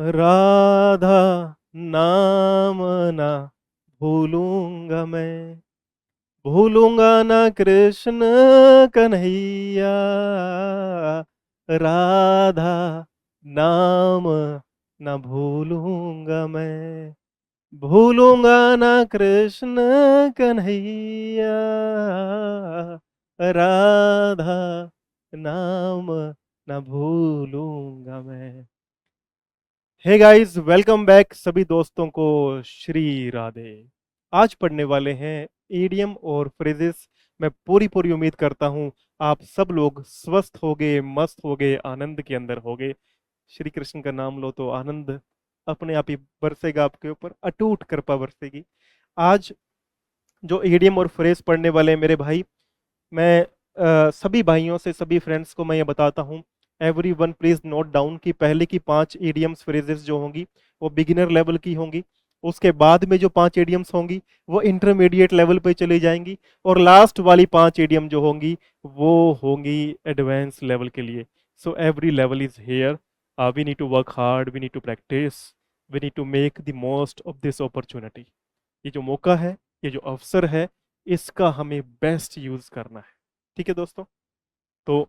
राधा नाम ना भूलूंगा मैं, भूलूंगा ना कृष्ण कन्हैया। राधा नाम ना भूलूंगा मैं, भूलूंगा ना कृष्ण कन्हैया। राधा नाम ना भूलूंगा मैं। हे गाइस, वेलकम बैक सभी दोस्तों को। श्री राधे। आज पढ़ने वाले हैं ईडियम और फ्रेजेस। मैं पूरी पूरी उम्मीद करता हूं आप सब लोग स्वस्थ होगे, मस्त होगे, आनंद के अंदर होगे। श्री कृष्ण का नाम लो तो आनंद अपने आप ही बरसेगा, आपके ऊपर अटूट कृपा बरसेगी। आज जो ईडियम और फ्रेज पढ़ने वाले हैं मेरे भाई, मैं सभी भाइयों से, सभी फ्रेंड्स को मैं ये बताता हूँ, every one please note down कि पहले की 5 ईडियम्स फ्रेजेस जो होंगी वो बिगिनर लेवल की होंगी। उसके बाद में जो 5 ईडियम्स होंगी वो इंटरमीडिएट लेवल पे चली जाएंगी। और लास्ट वाली 5 ईडियम जो होंगी वो होंगी एडवांस लेवल के लिए। So every level is here. We need to work hard, we need to practice, we need to make the most of this opportunity. ये जो मौका है, ये जो अवसर है, इसका हमें बेस्ट यूज करना है। ठीक है दोस्तों। तो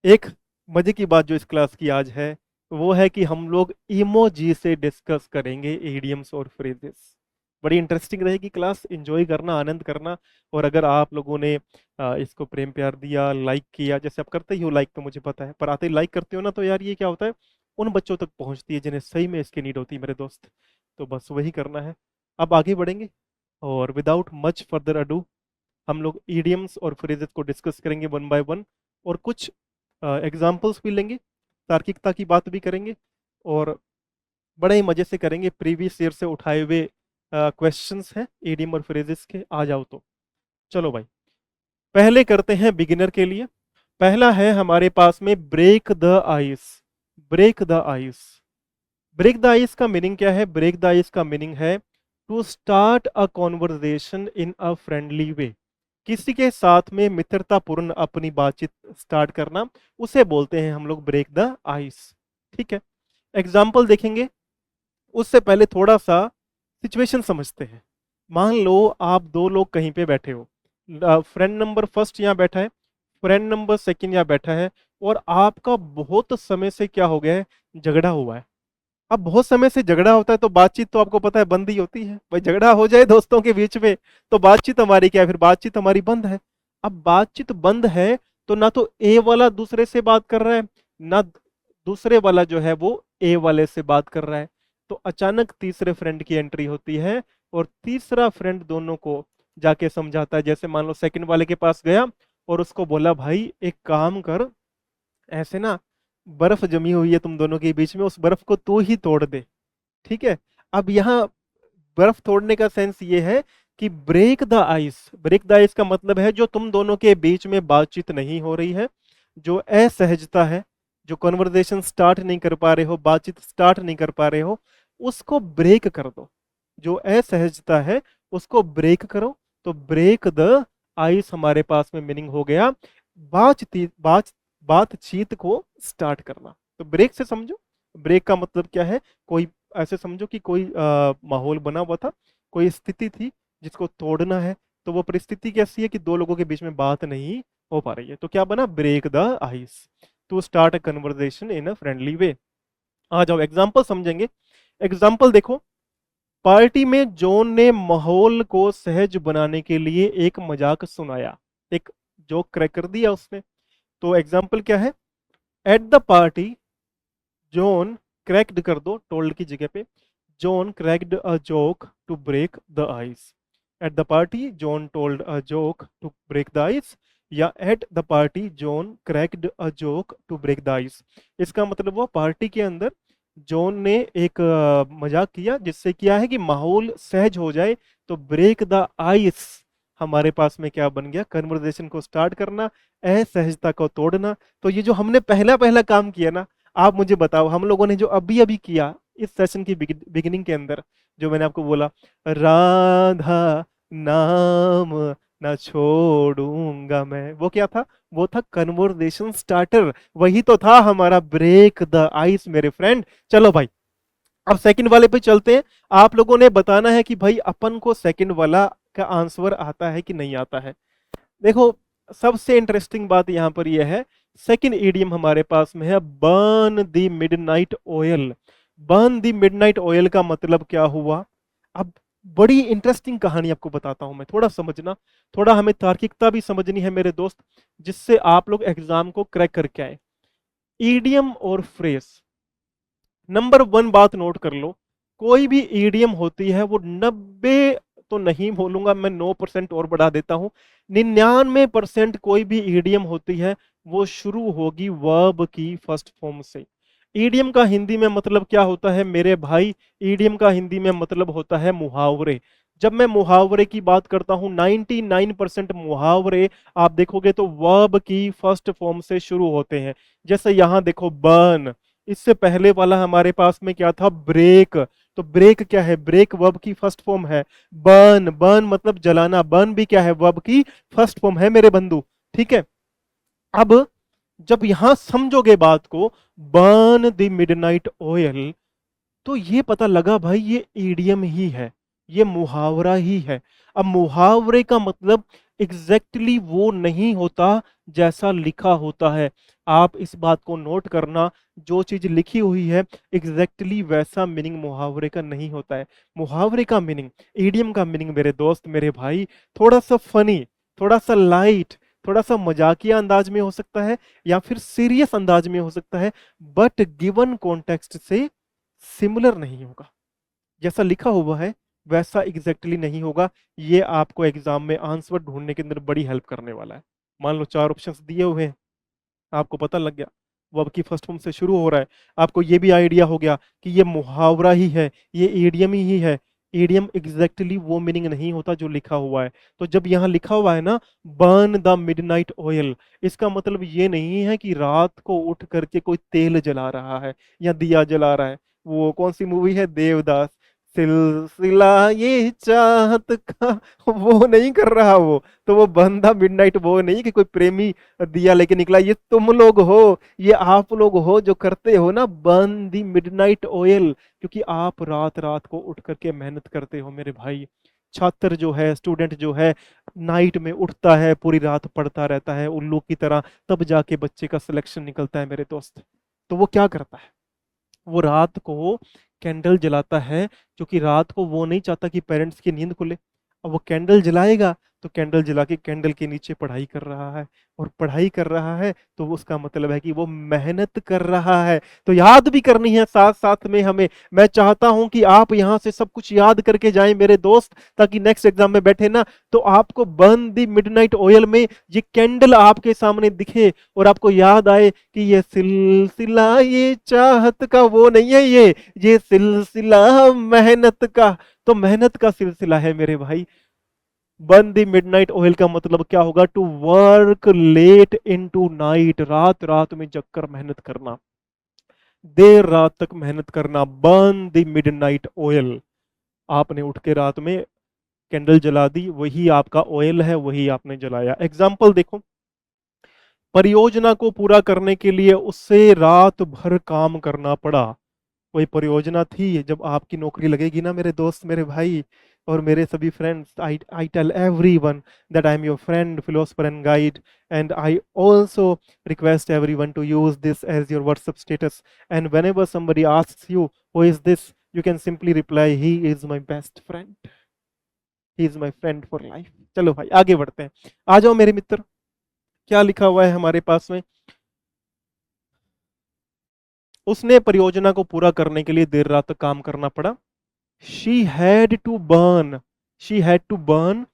एक मजे की बात जो इस क्लास की आज है वो है कि हम लोग इमोजी से डिस्कस करेंगे इडियम्स और फ्रेजेस। बड़ी इंटरेस्टिंग रहेगी क्लास, एंजॉय करना, आनंद करना। और अगर आप लोगों ने इसको प्रेम प्यार दिया, लाइक किया, जैसे आप करते ही हो लाइक तो मुझे पता है, पर आते ही लाइक करते हो ना, तो यार ये क्या होता है, उन बच्चों तक पहुंचती है जिन्हें सही में इसकी नीड होती है मेरे दोस्त। तो बस वही करना है। अब आगे बढ़ेंगे और विदाउट मच फर्दर अडू हम लोग ईडियम्स और फ्रेजेस को डिस्कस करेंगे वन बाय वन। और कुछ एग्जाम्पल्स भी लेंगे, तार्किकता की बात भी करेंगे, और बड़े ही मजे से करेंगे। प्रीवियस ईयर से उठाए हुए क्वेश्चंस हैं ईडियम और फ्रेजेस के। आ जाओ तो चलो भाई, पहले करते हैं बिगिनर के लिए। पहला है हमारे पास में break the ice. Break the ice. Break the ice का मीनिंग क्या है? ब्रेक द आइस का मीनिंग है to start a conversation in a friendly way. किसी के साथ में मित्रतापूर्ण अपनी बातचीत स्टार्ट करना, उसे बोलते हैं हम लोग ब्रेक द आइस। ठीक है, एग्जाम्पल देखेंगे। उससे पहले थोड़ा सा सिचुएशन समझते हैं। मान लो आप दो लोग कहीं पे बैठे हो, फ्रेंड नंबर फर्स्ट यहाँ बैठा है, फ्रेंड नंबर सेकंड यहाँ बैठा है, और आपका बहुत समय से क्या हो गया है, झगड़ा हुआ है। अब बहुत समय से झगड़ा होता है तो बातचीत तो आपको पता है बंद ही होती है भाई। झगड़ा हो जाए दोस्तों के बीच में तो बातचीत हमारी क्या है, फिर बातचीत हमारी बंद है। अब बातचीत बंद है तो ना तो ए वाला दूसरे से बात कर रहा है, ना दूसरे वाला जो है वो ए वाले से बात कर रहा है। तो अचानक तीसरे फ्रेंड की एंट्री होती है, और तीसरा फ्रेंड दोनों को जाके समझाता है। जैसे मान लो सेकंड वाले के पास गया और उसको बोला, भाई एक काम कर, ऐसे ना बर्फ जमी हुई है तुम दोनों के बीच में, उस बर्फ को तू ही तोड़ दे। ठीक है। अब यहाँ बर्फ तोड़ने का सेंस ये है कि break the ice. Break the ice का मतलब है जो तुम दोनों के बीच में बातचीत नहीं हो रही है, जो असहजता है, जो कन्वर्सेशन स्टार्ट नहीं कर पा रहे हो, बातचीत स्टार्ट नहीं कर पा रहे हो, उसको ब्रेक कर दो। जो असहजता है उसको ब्रेक करो। तो ब्रेक द आइस हमारे पास में मीनिंग हो गया बातचीत को स्टार्ट करना। तो ब्रेक से समझो, ब्रेक का मतलब क्या है। कोई ऐसे समझो कि कोई माहौल बना हुआ था, कोई स्थिति थी जिसको तोड़ना है। तो वो परिस्थिति कैसी है कि दो लोगों के बीच में बात नहीं हो पा रही है, तो क्या बना, break the ice, to start a conversation in a friendly way. आ जाओ एग्जाम्पल समझेंगे। एग्जाम्पल देखो। पार्टी में जॉन ने माहौल को सहज बनाने के लिए एक मजाक सुनाया, एक जोक क्रैक कर दिया उसने। तो एग्जाम्पल क्या है? At the party John cracked कर दो टोल्ड की जगह पे, John cracked a joke to break the ice. At the party John told a joke to break the ice, या at the party John cracked a joke to break the ice. इसका मतलब वो party के अंदर John ने एक मजाक किया जिससे क्या है कि माहौल सहज हो जाए। तो ब्रेक द आइस हमारे पास में क्या बन गया, कन्वर्सेशन को स्टार्ट करना, असहजता को तोड़ना। तो ये जो हमने पहला पहला काम किया ना, आप मुझे बताओ, हम लोगों ने जो अभी अभी किया इस सेशन की बिगिनिंग के अंदर, जो मैंने आपको बोला, राधा नाम ना छोड़ूंगा मैं, वो क्या था? वो था कन्वर्सेशन स्टार्टर। वही तो था हमारा ब्रेक द आइस मेरे फ्रेंड। चलो भाई, अब सेकंड वाले पे चलते हैं। आप लोगों ने बताना है कि भाई अपन को सेकंड वाला का आंसर आता है कि नहीं आता है। देखो, सबसे इंटरेस्टिंग बात यहां पर यह है, सेकंड ईडियम हमारे पास में है burn the midnight oil. Burn the midnight oil का मतलब क्या हुआ? अब बड़ी इंटरेस्टिंग कहानी आपको बताता हूं मैं, थोड़ा समझना, थोड़ा हमें तार्किकता भी समझनी है मेरे दोस्त, जिससे आप लोग एग्जाम को क्रैक करके आए। ईडियम और फ्रेज, नंबर वन बात नोट कर लो, कोई भी ईडियम होती है वो 90, तो नहीं बोलूंगा मैं, 9% और बढ़ा देता हूं, 99% कोई भी ईडियम होती है वो शुरू होगी वर्ब की फर्स्ट फॉर्म से। ईडियम का हिंदी में मतलब क्या होता है मेरे भाई? ईडियम का हिंदी में मतलब होता है मुहावरे। जब मैं मुहावरे की बात करता हूं, 99% मुहावरे आप देखोगे तो वर्ब की फर्स्ट फॉर्म से शुरू होते हैं। जैसे यहां देखो, बर्न, इससे पहले वाला हमारे पास में क्या था? ब्रेक। तो ब्रेक क्या है? ब्रेक वर्ब की फर्स्ट फॉर्म है। बर्न, बर्न मतलब जलाना, बर्न भी क्या है? वर्ब की फर्स्ट फॉर्म है मेरे बंधु। ठीक है, अब जब यहां समझोगे बात को, बर्न द मिडनाइट ऑयल, तो ये पता लगा भाई ये ईडियम ही है, ये मुहावरा ही है। अब मुहावरे का मतलब एग्जैक्टली वो नहीं होता जैसा लिखा होता है। आप इस बात को नोट करना, जो चीज लिखी हुई है एग्जैक्टली वैसा मीनिंग मुहावरे का नहीं होता है। मुहावरे का मीनिंग, ईडियम का मीनिंग मेरे दोस्त मेरे भाई, थोड़ा सा फनी, थोड़ा सा लाइट, थोड़ा सा मजाकिया अंदाज में हो सकता है, या फिर सीरियस अंदाज में हो सकता है, बट गिवन कॉन्टेक्स्ट से सिमिलर नहीं होगा। जैसा लिखा हुआ है वैसा एग्जैक्टली नहीं होगा। ये आपको एग्जाम में आंसर ढूंढने के अंदर बड़ी हेल्प करने वाला है। मान लो 4 ऑप्शंस दिए हुए हैं, आपको पता लग गया वर्ब की फर्स्ट फॉर्म से शुरू हो रहा है, आपको ये भी आइडिया हो गया कि ये मुहावरा ही है, ये ईडियम ही है। ईडियम एग्जैक्टली वो मीनिंग नहीं होता जो लिखा हुआ है। तो जब यहाँ लिखा हुआ है ना, बर्न द मिडनाइट ऑयल, इसका मतलब ये नहीं है कि रात को उठ करके कोई तेल जला रहा है या दिया जला रहा है। वो कौन सी मूवी है? देवदास, सिलसिला ये चाहत का, वो नहीं कर रहा वो। तो वो बंदा मिडनाइट वो नहीं कि कोई प्रेमी दिया लेके निकला, ये तुम लोग हो, ये आप लोग हो जो करते हो ना बर्न दी मिडनाइट ऑयल, क्योंकि आप रात रात को उठ करके मेहनत करते हो मेरे भाई। छात्र जो है, स्टूडेंट जो है, नाइट में उठता है, पूरी रात पढ़ता रहता है उल्लू की तरह, तब जाके बच्चे का सिलेक्शन निकलता है मेरे दोस्त। तो वो क्या करता है? वो रात को कैंडल जलाता है, क्योंकि रात को वो नहीं चाहता कि पेरेंट्स की नींद खुले। अब वो कैंडल जलाएगा तो कैंडल जला के कैंडल के नीचे पढ़ाई कर रहा है, और पढ़ाई कर रहा है तो उसका मतलब है कि वो मेहनत कर रहा है। तो याद भी करनी है साथ साथ में हमें। मैं चाहता हूं कि आप यहां से सब कुछ याद करके जाएं मेरे दोस्त, ताकि नेक्स्ट एग्जाम में बैठे ना तो आपको बर्न दी मिडनाइट ऑयल में ये कैंडल आपके सामने दिखे, और आपको याद आए कि ये सिलसिला ये चाहत का वो नहीं है, ये सिलसिला मेहनत का। तो मेहनत का सिलसिला है मेरे भाई। बर्न द मिडनाइट ऑयल का मतलब क्या होगा? To work late into night, रात रात में जगकर मेहनत करना, देर रात तक मेहनत करना। बर्न द मिडनाइट ऑयल, आपने उठ के रात में कैंडल जला दी, वही आपका ऑयल है, वही आपने जलाया। एग्जाम्पल देखो, परियोजना को पूरा करने के लिए उससे रात भर काम करना पड़ा। कोई परियोजना थी, जब आपकी नौकरी लगेगी ना मेरे दोस्त मेरे भाई और मेरे सभी friends, I tell everyone that I am your friend philosopher and guide, and I also request everyone to use this as your WhatsApp status, and whenever somebody asks you who is this, you can simply reply he is my best friend, he is my friend for life. चलो भाई आगे बढ़ते हैं, आ जाओ मेरे मित्र। क्या लिखा हुआ है हमारे पास में? उसने परियोजना को पूरा करने के लिए देर रात तक काम करना पड़ा। She had to burn, she had to burn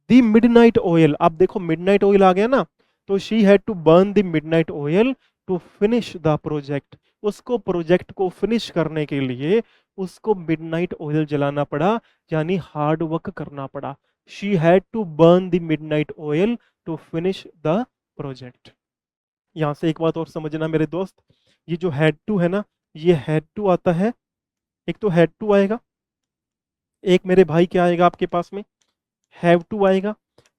the midnight oil. आप देखो मिडनाइट ऑयल आ गया ना, तो she had to burn the midnight oil to finish the project. उसको प्रोजेक्ट को फिनिश करने के लिए उसको मिडनाइट ऑयल जलाना पड़ा, यानी हार्ड वर्क करना पड़ा। She had to burn the midnight oil to finish the project. यहां से एक बात और समझना मेरे दोस्त, ये जो हैड टू है ना, ये हैड टू आता है, एक तो हैड टू आएगा, एक मेरे भाई क्या आएगा आपके पास में? हैव टू आएगा।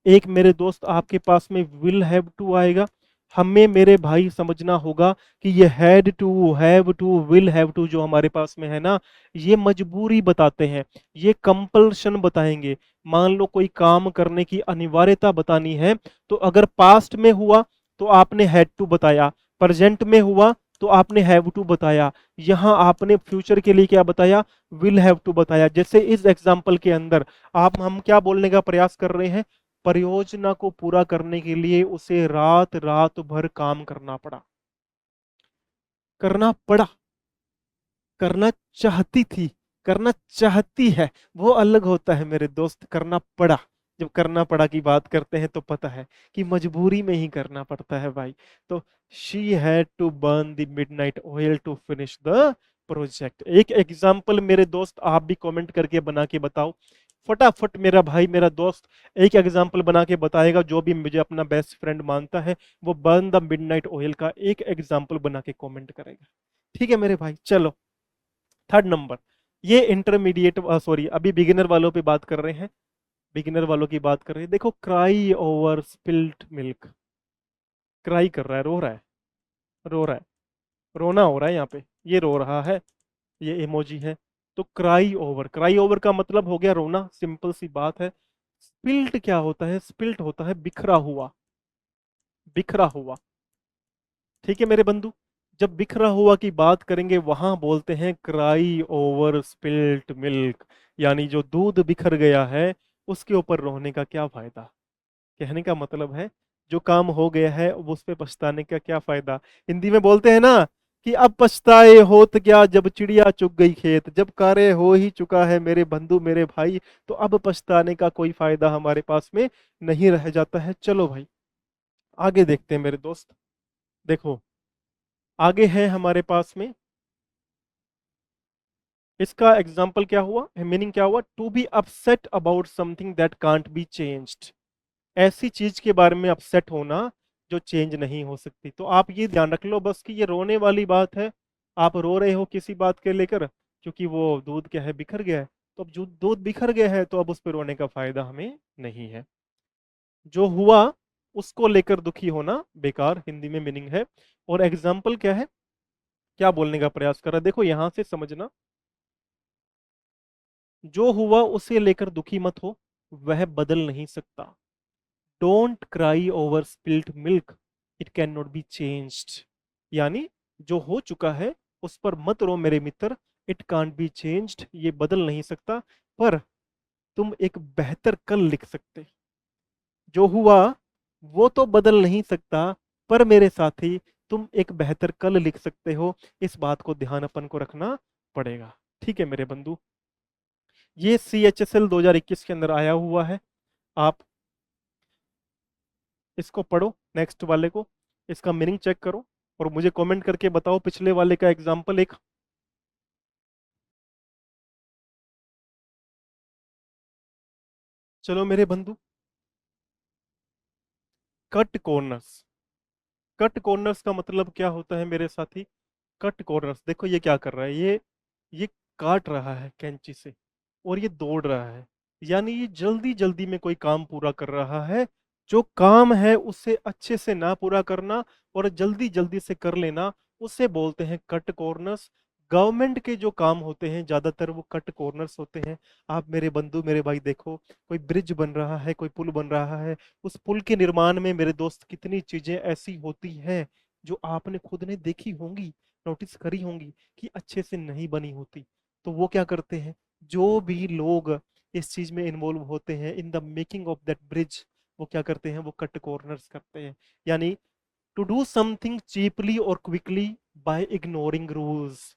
एक मेरे दोस्त आपके पास में विल हैव टू आएगा। हमें मेरे भाई समझना होगा कि ये had to, have to, will have to जो हमारे पास में है ना, ये मजबूरी बताते हैं, ये कंपल्शन बताएंगे। मान लो कोई काम करने की अनिवार्यता बतानी है, तो अगर पास्ट में हुआ तो आपने हैड टू बताया, प्रेजेंट में हुआ तो आपने हैव टू बताया, यहां आपने फ्यूचर के लिए क्या बताया, विल हैव टू बताया। जैसे इस एग्जाम्पल के अंदर आप हम क्या बोलने का प्रयास कर रहे हैं, परियोजना को पूरा करने के लिए उसे रात रात भर काम करना पड़ा, करना पड़ा, करना चाहती थी, करना चाहती है, वो अलग होता है मेरे दोस्त, करना पड़ा। जब करना पड़ा की बात करते हैं तो पता है कि मजबूरी में ही करना पड़ता है भाई। तो she had to burn the midnight oil to finish the project. एक एग्जाम्पल मेरे दोस्त आप भी कमेंट करके बना के बताओ, फटाफट मेरा भाई मेरा दोस्त एक एग्जाम्पल बना के बताएगा, जो भी मुझे अपना बेस्ट फ्रेंड मानता है वो बर्न द मिडनाइट ऑयल का एक एग्जाम्पल बना के कमेंट करेगा। ठीक है मेरे भाई, चलो थर्ड नंबर। ये इंटरमीडिएट, सॉरी अभी बिगिनर वालों पे बात कर रहे हैं, बिगिनर वालों की बात कर रहे हैं। देखो, cry over spilt milk, cry कर रहा है, रो रहा है, रो रहा है, रोना हो रहा है यहाँ पे, ये रो रहा है, ये इमोजी है। तो क्राई ओवर, क्राई ओवर का मतलब हो गया रोना, सिंपल सी बात है। स्पिल्ट क्या होता है, स्पिल्ट होता है बिखरा हुआ, बिखरा हुआ। ठीक है मेरे बंधु, जब बिखरा हुआ की बात करेंगे वहां बोलते हैं क्राई ओवर स्पिल्ट मिल्क, यानी जो दूध बिखर गया है उसके ऊपर रोने का क्या फायदा। कहने का मतलब है जो काम हो गया है अब उस पे पछताने का क्या फायदा। हिंदी में बोलते हैं ना कि अब पछताए होत क्या जब चिड़िया चुग गई खेत, जब कार्य हो ही चुका है मेरे बंधु मेरे भाई, तो अब पछताने का कोई फायदा हमारे पास में नहीं रह जाता है। चलो भाई आगे देखते हैं मेरे दोस्त। देखो आगे है हमारे पास में, इसका एग्जाम्पल क्या हुआ, मीनिंग क्या हुआ, to be upset about something that can't be changed. ऐसी चीज के बारे में अपसेट होना जो चेंज नहीं हो सकती। तो आप ये ध्यान रख लो बस कि ये रोने वाली बात है, आप रो रहे हो किसी बात के लेकर, क्योंकि वो दूध क्या है, बिखर गया है। तो अब जो दूध बिखर गया है तो अब उस पर रोने का फायदा हमें नहीं है। जो हुआ उसको लेकर दुखी होना बेकार, हिंदी में मीनिंग है। और एग्जाम्पल क्या है, क्या बोलने का प्रयास कर रहा है, देखो यहां से समझना, जो हुआ उसे लेकर दुखी मत हो, वह बदल नहीं सकता। Don't cry over spilt milk, it can not be changed. यानी जो हो चुका है उस पर मत रो मेरे मित्र, इट कांट बी चेंज्ड, ये बदल नहीं सकता। पर तुम एक बेहतर कल लिख सकते। जो हुआ वो तो बदल नहीं सकता, पर मेरे साथी तुम एक बेहतर कल लिख सकते हो। इस बात को ध्यान अपन को रखना पड़ेगा। ठीक है मेरे बंधु, ये CHSL 2021 के अंदर आया हुआ है, आप इसको पढ़ो, नेक्स्ट वाले को, इसका मीनिंग चेक करो और मुझे कमेंट करके बताओ पिछले वाले का एग्जाम्पल एक। चलो मेरे बंधु, कट कॉर्नर्स, कट कॉर्नर्स का मतलब क्या होता है मेरे साथी। कट कॉर्नर्स, देखो ये क्या कर रहा है, ये काट रहा है कैंची से और ये दौड़ रहा है, यानी ये जल्दी जल्दी में कोई काम पूरा कर रहा है। जो काम है उसे अच्छे से ना पूरा करना और जल्दी जल्दी से कर लेना, उसे बोलते हैं कट कॉर्नर्स। गवर्नमेंट के जो काम होते हैं ज्यादातर वो कट कॉर्नर्स होते हैं। आप मेरे बंधु मेरे भाई देखो, कोई ब्रिज बन रहा है, कोई पुल बन रहा है, उस पुल के निर्माण में मेरे दोस्त कितनी चीजें ऐसी होती हैं जो आपने खुद ने देखी होंगी, नोटिस करी होंगी कि अच्छे से नहीं बनी होती। तो वो क्या करते हैं, जो भी लोग इस चीज में इन्वॉल्व होते हैं in the making of that bridge, वो क्या करते हैं, वो कट कॉर्नर्स करते हैं। यानी टू डू समथिंग चीपली और quickly by ignoring rules,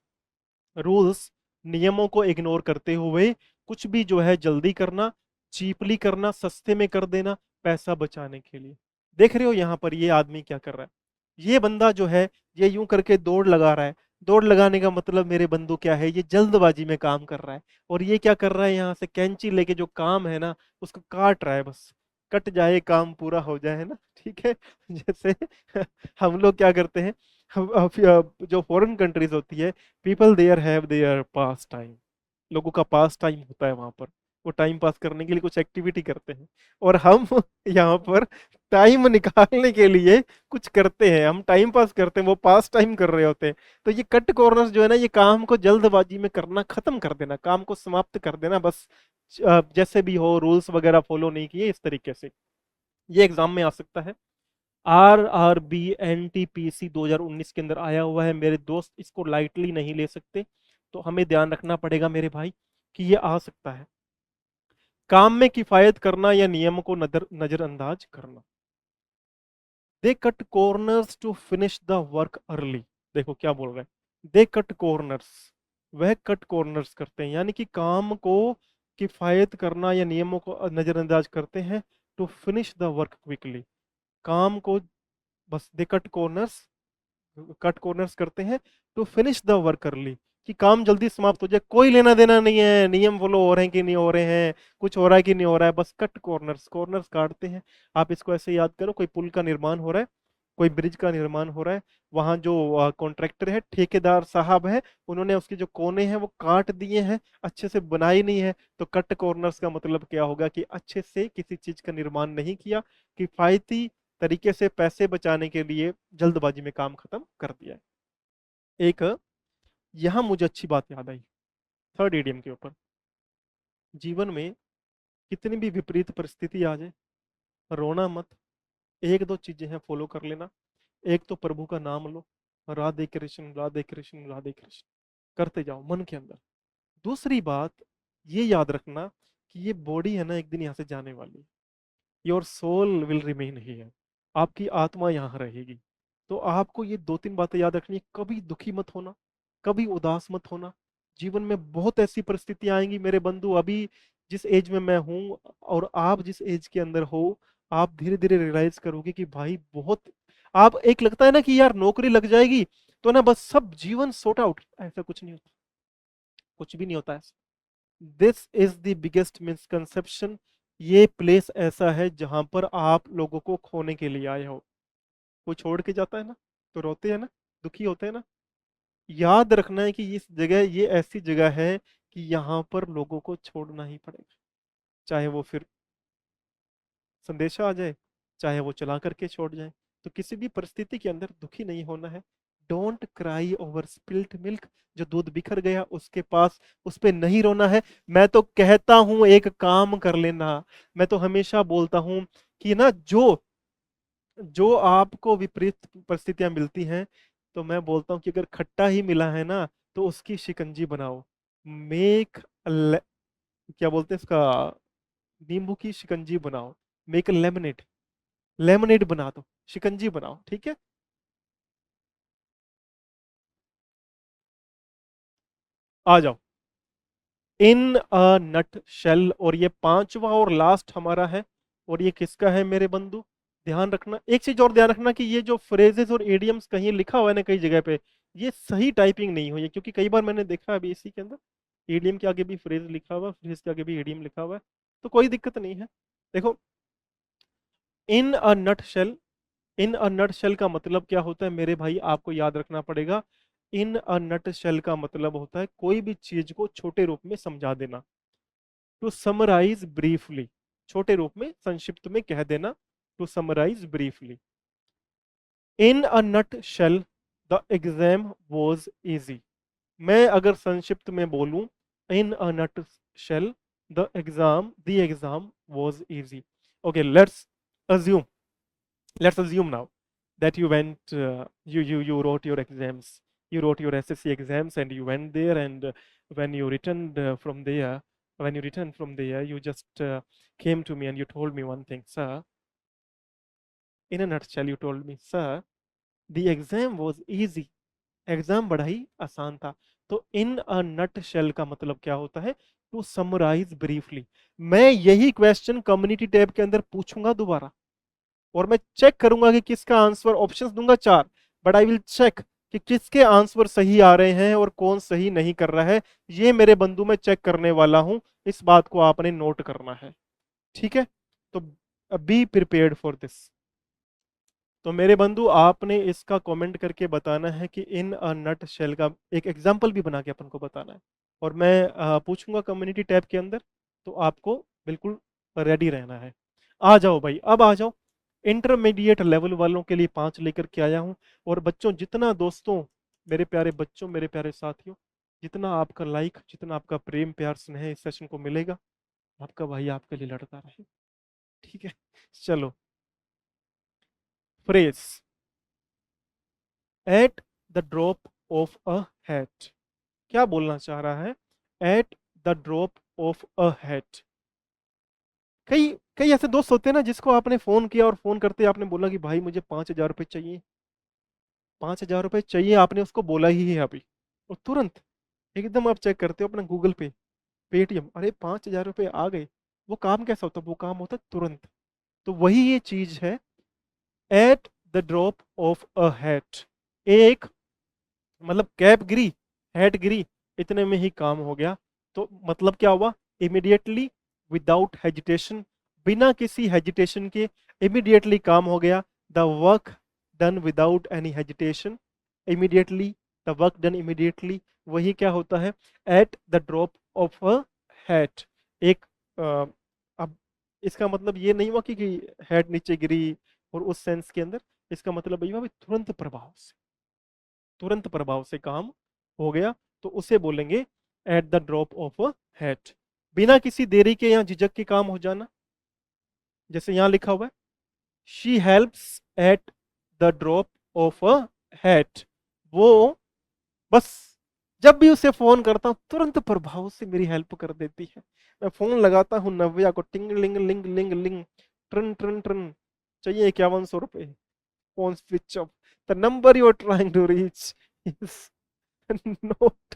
rules नियमों को इग्नोर करते हुए कुछ भी जो है जल्दी करना, चीपली करना, सस्ते में कर देना, पैसा बचाने के लिए। देख रहे हो यहाँ पर ये आदमी क्या कर रहा है, ये बंदा जो है ये यूं करके दौड़ लगा रहा है। दौड़ लगाने का मतलब मेरे बंधु क्या है, ये जल्दबाजी में काम कर रहा है। और ये क्या कर रहा है, यहाँ से कैंची लेके जो काम है ना उसको काट रहा है, बस कट जाए काम पूरा हो जाए, है ना। ठीक है जैसे हम लोग क्या करते हैं, जो फॉरेन कंट्रीज होती है, people there have their pastime, लोगों का पास टाइम होता है वहां पर। वो टाइम पास करने के लिए कुछ एक्टिविटी करते हैं, और हम यहाँ पर टाइम निकालने के लिए कुछ करते हैं, हम टाइम पास करते हैं, वो पास टाइम कर रहे होते हैं। तो ये कट कॉर्नर्स जो है ना, ये काम को जल्दबाजी में करना खत्म कर देना, काम को समाप्त कर देना, बस जैसे भी हो, रूल्स वगैरह फॉलो नहीं किए इस तरीके से। ये एग्जाम में आ सकता है। RRB NTPC 2019 के अंदर आया हुआ है मेरे दोस्त, इसको लाइटली नहीं ले सकते। तो हमें ध्यान रखना पड़ेगा मेरे भाई कि ये आ सकता है। काम में किफायत करना या नियम को नजरअंदाज करना। They cut corners to finish the work early. देखो क्या बोल रहे हैं, दे कट कॉर्नर्स, वह कट कॉर्नर्स करते हैं, यानी कि काम को किफायत करना या नियमों को नजरअंदाज करते हैं। To finish the work quickly, काम को बस दे कट कॉर्नर्स करते हैं to finish the work early, कि काम जल्दी समाप्त हो जाए, कोई लेना देना नहीं है नियम फॉलो हो रहे हैं कि नहीं हो रहे हैं, कुछ हो रहा है कि नहीं हो रहा है, बस कट कॉर्नर्स, कॉर्नर्स काटते हैं। आप इसको ऐसे याद करो, कोई पुल का निर्माण हो रहा है, कोई ब्रिज का निर्माण हो रहा है, वहां जो कॉन्ट्रैक्टर है, ठेकेदार साहब है, उन्होंने उसके जो कोने हैं वो काट दिए हैं, अच्छे से बनाई नहीं है। तो कट कॉर्नर्स का मतलब क्या होगा कि अच्छे से किसी चीज का निर्माण नहीं किया, किफायती तरीके से पैसे बचाने के लिए जल्दबाजी में काम खत्म कर दिया है। एक यहां मुझे अच्छी बात याद आई, थर्ड इडियम के ऊपर। जीवन में कितनी भी विपरीत परिस्थिति आ जाए, रोना मत। एक दो चीजें हैं, फॉलो कर लेना। एक तो प्रभु का नाम लो, राधे कृष्ण राधे कृष्ण राधे कृष्ण करते जाओ मन के अंदर। दूसरी बात ये याद रखना कि ये बॉडी है ना, एक दिन यहाँ से जाने वाली है। Your soul will remain here, आपकी आत्मा यहाँ रहेगी। तो आपको ये दो तीन बातें याद रखनी है, कभी दुखी मत होना, कभी उदास मत होना। जीवन में बहुत ऐसी परिस्थितियां आएंगी मेरे बंधु, अभी जिस एज में मैं हूं और आप जिस एज के अंदर हो, आप धीरे धीरे रियलाइज करोगे कि भाई बहुत, आप एक लगता है ना कि यार नौकरी लग जाएगी तो ना बस सब जीवन सॉर्ट आउट, ऐसा कुछ नहीं होता, कुछ भी नहीं होता है। This is the biggest misconception. ये प्लेस ऐसा है जहां पर आप लोगों को खोने के लिए आए हो। कोई छोड़ के जाता है ना तो रोते हैं ना, दुखी होते हैं ना। याद रखना है कि इस जगह, ये ऐसी जगह है कि यहाँ पर लोगों को छोड़ना ही पड़ेगा, चाहे वो फिर संदेशा आ जाए, चाहे वो चला करके छोड़ जाए। तो किसी भी परिस्थिति के अंदर दुखी नहीं होना है। Don't cry over spilt milk, जो दूध बिखर गया उसके पास, उस पे नहीं रोना है। मैं तो कहता हूं एक काम कर लेना, मैं तो हमेशा बोलता हूं कि ना, जो जो आपको विपरीत परिस्थितियां मिलती हैं, तो मैं बोलता हूं कि अगर खट्टा ही मिला है ना, तो उसकी शिकंजी बनाओ। मेक, क्या बोलते हैं इसका, नींबू की शिकंजी बनाओ। मेक लेमनेड, लेमनेड बना दो, शिकंजी बनाओ, ठीक है। आ जाओ, इन अ नट शेल, और ये पांचवा और लास्ट हमारा है। और ये किसका है मेरे बंधु, ध्यान रखना एक चीज और, ध्यान रखना कि ये जो फ्रेजेस और एडियम्स कहीं लिखा हुआ है ना कई जगह पे, ये सही टाइपिंग नहीं हुई है, क्योंकि कई बार मैंने देखा अभी इसी के अंदर एडियम के आगे भी फ्रेज लिखा हुआ है, फ्रेज के आगे भी एडियम लिखा हुआ है। तो कोई दिक्कत नहीं है। देखो, इन a nut shell, in a nut shell का मतलब क्या होता है मेरे भाई, आपको याद रखना पड़ेगा। इन अ नट शेल का मतलब होता है कोई भी चीज को छोटे रूप में समझा देना। टू समराइज ब्रीफली, छोटे रूप में संक्षिप्त में कह देना। To summarise briefly, in a nutshell the exam was easy. मैं अगर संक्षिप्त में बोलूं, in a nutshell the exam was easy. Okay, assume let's assume now that you went you wrote your exams, you wrote your SSC exams and you went there, and when you returned from there, when you returned from there, you just came to me and you told me one thing, sir. In a nutshell, you told me, sir, the exam was easy, exam बड़ा ही आसान था। तो in a nut shell का मतलब क्या होता है, to summarise briefly. मैं यही क्वेश्चन कम्युनिटी टैब के अंदर पूछूंगा दोबारा, और मैं चेक करूंगा कि किसका आंसर, ऑप्शंस दूंगा चार, बट आई विल चेक कि किसके आंसर सही आ रहे हैं और कौन सही नहीं कर रहा है। ये मेरे बंधु मैं चेक करने वाला हूं, इस बात को आपने नोट करना है, ठीक है। तो बी प्रिपेयर्ड फॉर दिस। तो मेरे बंधु आपने इसका कमेंट करके बताना है कि इन अ नट शेल का एक एग्जांपल भी बना के अपन को बताना है। और मैं पूछूंगा कम्युनिटी टैब के अंदर तो आपको बिल्कुल रेडी रहना है। आ जाओ भाई, अब आ जाओ। इंटरमीडिएट लेवल वालों के लिए 5 लेकर के आया हूँ। और बच्चों, जितना दोस्तों, मेरे प्यारे बच्चों, मेरे प्यारे साथियों, जितना आपका लाइक, जितना आपका प्रेम प्यार स्नेह इस सेशन को मिलेगा, आपका भाई आपके लिए लड़ता रहे। ठीक है, चलो। Phrase, eight the drop of a hat. क्या बोलना चाह रहा है? At the drop of a hat. कई कई ऐसे दोस्त होते हैं ना, जिसको आपने फोन किया और फोन करते आपने बोला कि भाई मुझे 5,000 रुपये चाहिए, 5,000 रुपये चाहिए, आपने उसको बोला ही है अभी, और तुरंत एकदम आप चेक करते हो अपना गूगल पे, पेटीएम, अरे 5,000 रुपये आ गए। वो काम कैसा होता है? वो काम होता है तुरंत। तो वही ये चीज है, at the drop of a hat. एक, मतलब कैप गिरी, हैट गिरी, इतने में ही काम हो गया। तो मतलब क्या हुआ? इमीडिएटली, विदाउट हेजिटेशन, बिना किसी हेजिटेशन के इमीडिएटली काम हो गया। The work done without any hesitation, immediately, the work done immediately. वही क्या होता है? At the drop of a hat. एक अब इसका मतलब ये नहीं हुआ कि हैट नीचे गिरी, और उस सेंस के अंदर इसका मतलब ये हुआ भी तुरंत प्रभाव से, तुरंत प्रभाव से काम हो गया। तो उसे बोलेंगे eight the drop of a hat. बिना किसी देरी के या झिझक के काम हो जाना। जैसे यहां लिखा हुआ है, she helps at the drop of a hat. वो बस जब भी उसे फोन करता हूं, तुरंत प्रभाव से मेरी हेल्प कर देती है। मैं फोन लगाता हूँ नव्या को, टिंग लिंग लिंग लिंग लिंग, ट्रन ट्रन ट्रन, चाहिए 5100 रुपए, phone switch off, the number you are trying to reach is not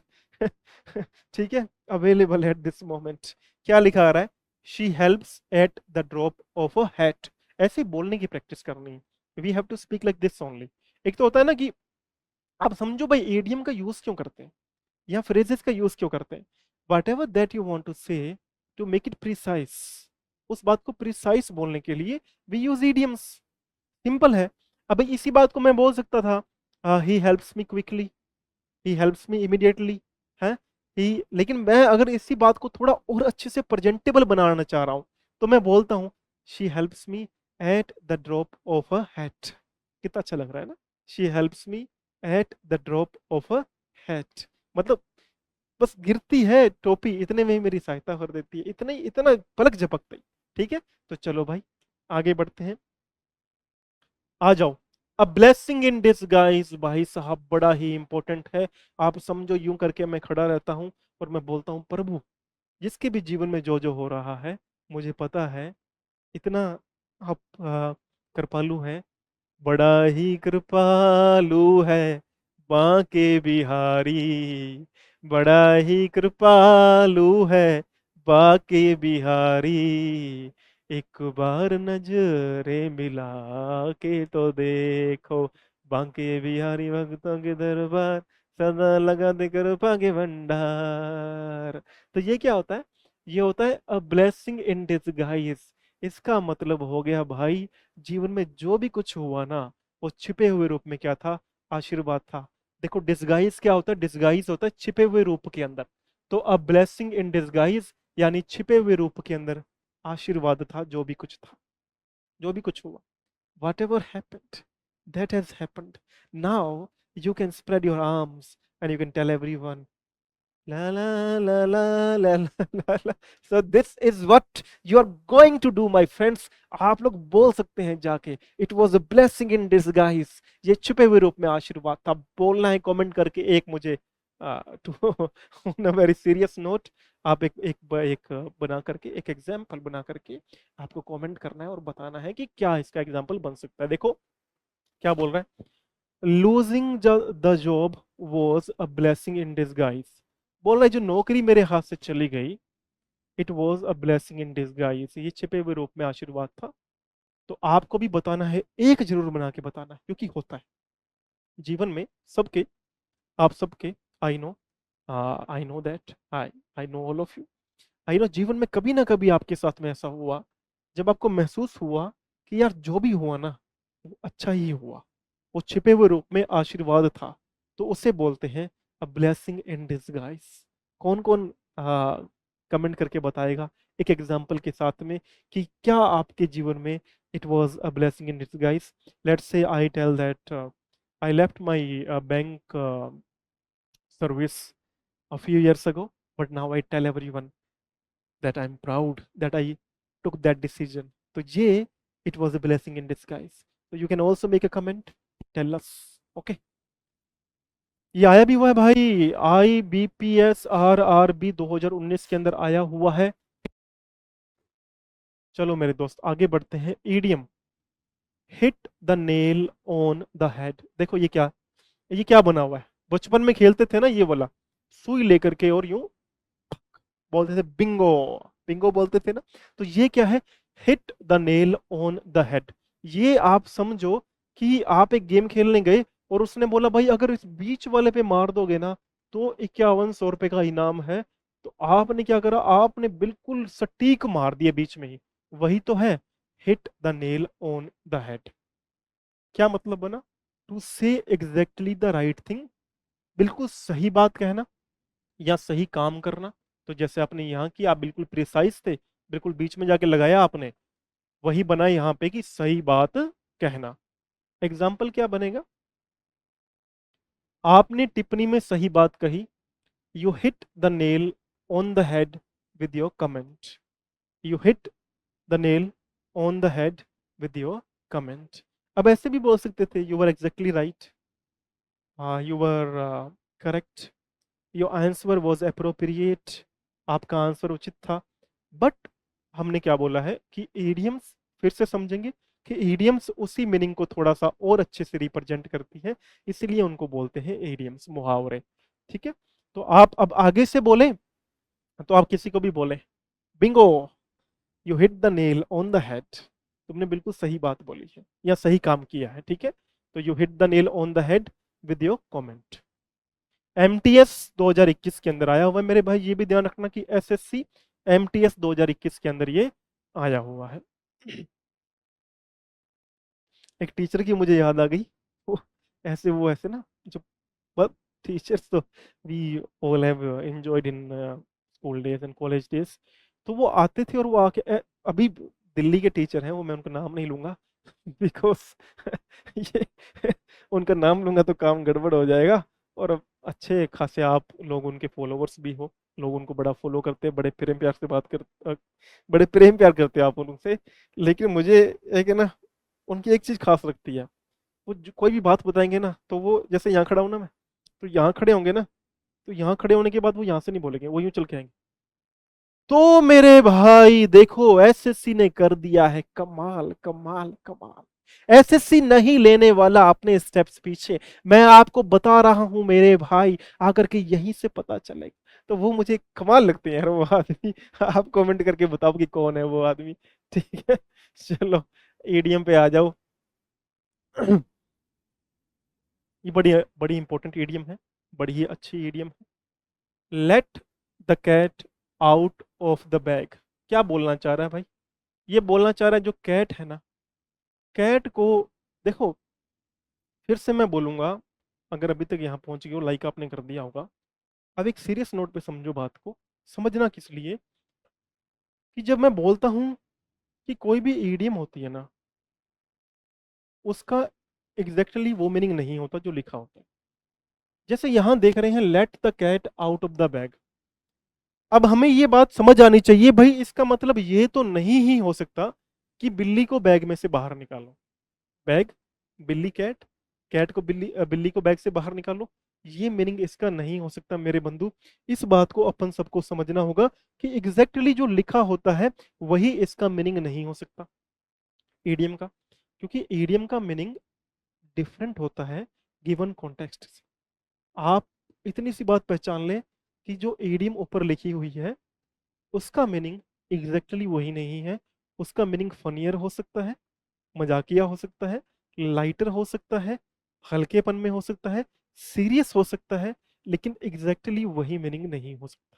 ठीक है, अवेलेबल एट दिस मोमेंट। क्या लिखा आ रहा है? She helps at the drop of a hat. ऐसे बोलने की प्रैक्टिस करनी है। We have to speak like this only. एक तो होता है ना कि आप समझो भाई, एडीएम का यूज क्यों करते हैं या फ्रेजेस का यूज क्यों करते हैं? Whatever that you want to say, to make it precise, उस बात को प्रिसाइज बोलने के लिए वी यूज इडियम्स। सिंपल है। अब इसी बात को मैं बोल सकता था, he helps me quickly, he helps me immediately, है ही। लेकिन मैं अगर इसी बात को थोड़ा और अच्छे से प्रेजेंटेबल बनाना चाह रहा हूं, तो मैं बोलता हूं she helps me at the drop of a hat. कितना अच्छा लग रहा है ना? She helps me at the drop of a hat. मतलब बस गिरती है टोपी, इतने में ही मेरी सहायता कर देती है, इतना ही, इतना पलक झपकते ही। ठीक है, तो चलो भाई आगे बढ़ते हैं। आ जाओ। अ ब्लेसिंग इन डिसगाइज, भाई साहब बड़ा ही इंपॉर्टेंट है। आप समझो, यूं करके मैं खड़ा रहता हूं और मैं बोलता हूं, प्रभु जिसके भी जीवन में जो जो हो रहा है, मुझे पता है, इतना आप कृपालु हैं, बड़ा ही कृपालु है बांके बिहारी, बड़ा ही कृपालु है बांके बिहारी, एक बार नजरे मिला के तो देखो, बांके बिहारी भक्तों के दरबार, सदा लगा दे कृपा के भंडार। तो ये क्या होता है? ये होता है अ ब्लेसिंग इन डिसगाइज। इसका मतलब हो गया भाई, जीवन में जो भी कुछ हुआ ना, वो छिपे हुए रूप में क्या था? आशीर्वाद था। देखो, डिसगाइज क्या होता है? डिसगाइज होता है छिपे हुए रूप के अंदर। तो अ ब्लेसिंग इन डिसगाइज यानी छिपे हुए रूप के अंदर आशीर्वाद था। जो भी कुछ था, जो भी कुछ हुआ, whatever happened, that has happened. Now you can spread your arms and you can tell everyone, La la la la la la la la. So this is what you are going to do, my friends. आप लोग बोल सकते हैं जाके, It was a blessing in disguise. ये छुपे हुए रूप में आशीर्वाद था। बोलना है कमेंट करके एक मुझे, to on a very serious note, आप एक बना करके, एक एग्जाम्पल बना करके आपको कमेंट करना है और बताना है कि क्या इसका एग्जाम्पल बन सकता है। देखो क्या बोल रहा है, losing the job was a blessing in disguise. बोल रहा है जो नौकरी मेरे हाथ से चली गई, it was a blessing in disguise, ये छिपे हुए रूप में आशीर्वाद था। तो आपको भी बताना है, एक जरूर बना के बताना है, क्योंकि होता है जीवन में सबके, आप सबके, I know, I know that, I know all of you, I know, जीवन में कभी ना कभी आपके साथ में ऐसा हुआ, जब आपको महसूस हुआ कि यार जो भी हुआ ना, वो अच्छा ही हुआ, वो छिपे हुए रूप में आशीर्वाद था। तो उसे बोलते हैं अ ब्लेसिंग इन डिसगाइज। कौन कौन कमेंट करके बताएगा? एक एग्जांपल के साथ में कि क्या आपके जीवन में it was a blessing in disguise. Let's say I tell that I left my bank service a few years ago, but now I tell everyone that I'm proud that I took that decision. So yeah, it was a blessing in disguise. So you can also make a comment, tell us. Okay. ये आया भी हुआ है भाई, IBPS RRB 2019 के अंदर आया हुआ है। चलो मेरे दोस्त आगे बढ़ते हैं। Idiom, hit the nail on the head. देखो ये क्या बना हुआ है, बचपन में खेलते थे ना ये वाला, सुई लेकर के और यूं बोलते थे बिंगो, बिंगो बोलते थे ना। तो ये क्या है, hit the nail on the head. ये आप समझो कि आप एक गेम खेलने गए और उसने बोला भाई अगर इस बीच वाले पे मार दोगे ना तो 5100 रुपए का इनाम है। तो आपने क्या करा, आपने बिल्कुल सटीक मार दिया बीच में ही। वही तो है hit the nail on the head. क्या मतलब बना, टू से एग्जैक्टली द राइट थिंग, बिल्कुल सही बात कहना या सही काम करना। तो जैसे आपने यहाँ की, आप बिल्कुल प्रिसाइज थे, बिल्कुल बीच में जाके लगाया आपने, वही बना यहाँ पे कि सही बात कहना। एग्जाम्पल क्या बनेगा, आपने टिप्पणी में सही बात कही, you hit the nail on the head with your comment. You hit the nail on the head with your comment. अब ऐसे भी बोल सकते थे, you were exactly right, you were correct, your answer was appropriate, आपका answer उचित था। But हमने क्या बोला है कि ईडियम्स, फिर से समझेंगे कि ईडियम्स उसी मीनिंग को थोड़ा सा और अच्छे से रिप्रेजेंट करती है, इसलिए उनको बोलते हैं ईडियम्स, मुहावरे। ठीक है, तो आप अब आगे से बोले तो आप किसी को भी बोले Bingo, you hit the nail on the head, तुमने बिल्कुल सही बात बोली है या सही काम किया है। ठीक है, तो you hit the nail on the head with your comment. MTS 2021 के अंदर आया हुआ है मेरे भाई, ये भी ध्यान रखना कि एसएससी एमटीएस 2021 के अंदर ये आया हुआ है। एक टीचर की मुझे याद आ गई, वो ऐसे ना, जो टीचर्स तो we all have enjoyed in school days and college days. तो वो आते थे और वो आके अभी दिल्ली के टीचर हैं वो, मैं उनका नाम नहीं लूंगा बिकॉज ये उनका नाम लूंगा तो काम गड़बड़ हो जाएगा। और अब अच्छे खासे आप लोग उनके फॉलोवर्स भी हो, लोग उनको बड़ा फॉलो करते हैं, बड़े प्रेम प्यार से बात कर बड़े प्रेम प्यार करते हैं आप उनसे। लेकिन मुझे एक है ना, उनकी एक चीज खास लगती है, वो कोई भी बात बताएंगे ना तो वो, जैसे यहाँ खड़ा हूं ना मैं, तो यहाँ खड़े होंगे ना, तो यहाँ खड़े होने के बाद वो यहाँ से नहीं बोलेंगे, वो यूं चल के आएंगे। तो मेरे भाई देखो एसएससी ने कर दिया है कमाल कमाल कमाल। एसएससी नहीं लेने वाला अपने स्टेप्स पीछे, मैं आपको बता रहा हूं मेरे भाई, आकर के यहीं से पता चलेगा। तो वो मुझे कमाल लगते हैं यार वो आदमी। आप कमेंट करके बताओ कि कौन है वो आदमी। ठीक है, चलो ईडीएम पे आ जाओ। ये बड़ी बड़ी इंपॉर्टेंट ईडीएम है, बड़ी ही अच्छी ईडीएम है। Let the cat out of the bag. क्या बोलना चाह रहा है भाई, ये बोलना चाह रहा है जो कैट है ना, कैट को देखो, फिर से मैं बोलूंगा, अगर अभी तक यहाँ पहुंच गए हो, लाइक आपने कर दिया होगा। अब एक सीरियस नोट पे समझो बात को, समझना किस लिए, कि जब मैं बोलता हूं कि कोई भी ईडीएम होती है ना, उसका एग्जैक्टली वो मीनिंग नहीं होता जो लिखा होता है। जैसे यहां देख रहे हैं, let the cat out of the bag. अब हमें ये बात समझ आनी चाहिए भाई, इसका मतलब ये तो नहीं ही हो सकता कि बिल्ली को बैग में से बाहर निकालो। बैग, बिल्ली, कैट, कैट को बिल्ली, बिल्ली को बैग से बाहर निकालो, ये मीनिंग इसका नहीं हो सकता मेरे बंधु। इस बात को अपन सबको समझना होगा कि एग्जैक्टली जो लिखा होता है वही इसका मीनिंग नहीं हो सकता ईडीएम का, क्योंकि ईडीएम का मीनिंग डिफरेंट होता है गिवन कॉन्टेक्स्ट से। आप इतनी सी बात पहचान लें कि जो ईडीएम ऊपर लिखी हुई है उसका मीनिंग एग्जैक्टली वही नहीं है। उसका मीनिंग फनियर हो सकता है, मजाकिया हो सकता है, लाइटर हो सकता है, हल्केपन में हो सकता है, सीरियस हो सकता है, लेकिन एग्जैक्टली वही मीनिंग नहीं हो सकता।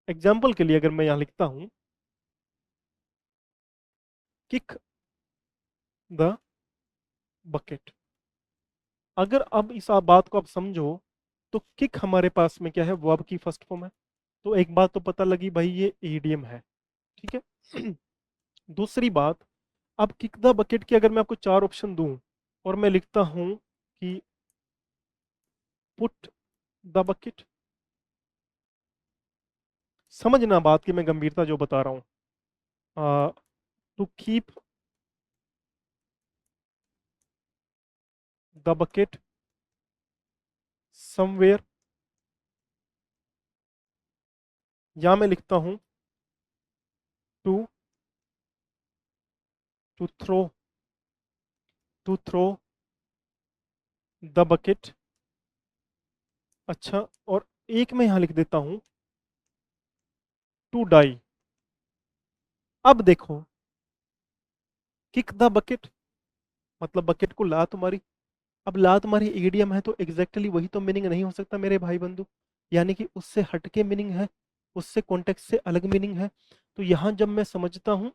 एग्जाम्पल के लिए अगर मैं यहां लिखता हूं किक द बकेट, अगर अब इस बात को आप समझो तो किक हमारे पास में क्या है, वर्ब की फर्स्ट फॉर्म है। तो एक बात तो पता लगी भाई, ये ईडीएम है। ठीक है। दूसरी बात, अब किक द बकेट की अगर मैं आपको 4 ऑप्शन दूं और मैं लिखता हूं कि पुट द बकेट, समझना बात की मैं गंभीरता जो बता रहा हूं। To keep the bucket somewhere, या मैं लिखता हूं to to throw to throw the bucket. अच्छा, और एक मैं यहां लिख देता हूं टू डाई। अब देखो, किक द बकेट मतलब बकेट को लात मारी। अब लात मारी ईडीएम है तो एग्जैक्टली वही तो मीनिंग नहीं हो सकता मेरे भाई बंधु, यानी कि उससे हटके मीनिंग है, उससे कॉन्टेक्स्ट से अलग मीनिंग है। तो यहां जब मैं समझता हूं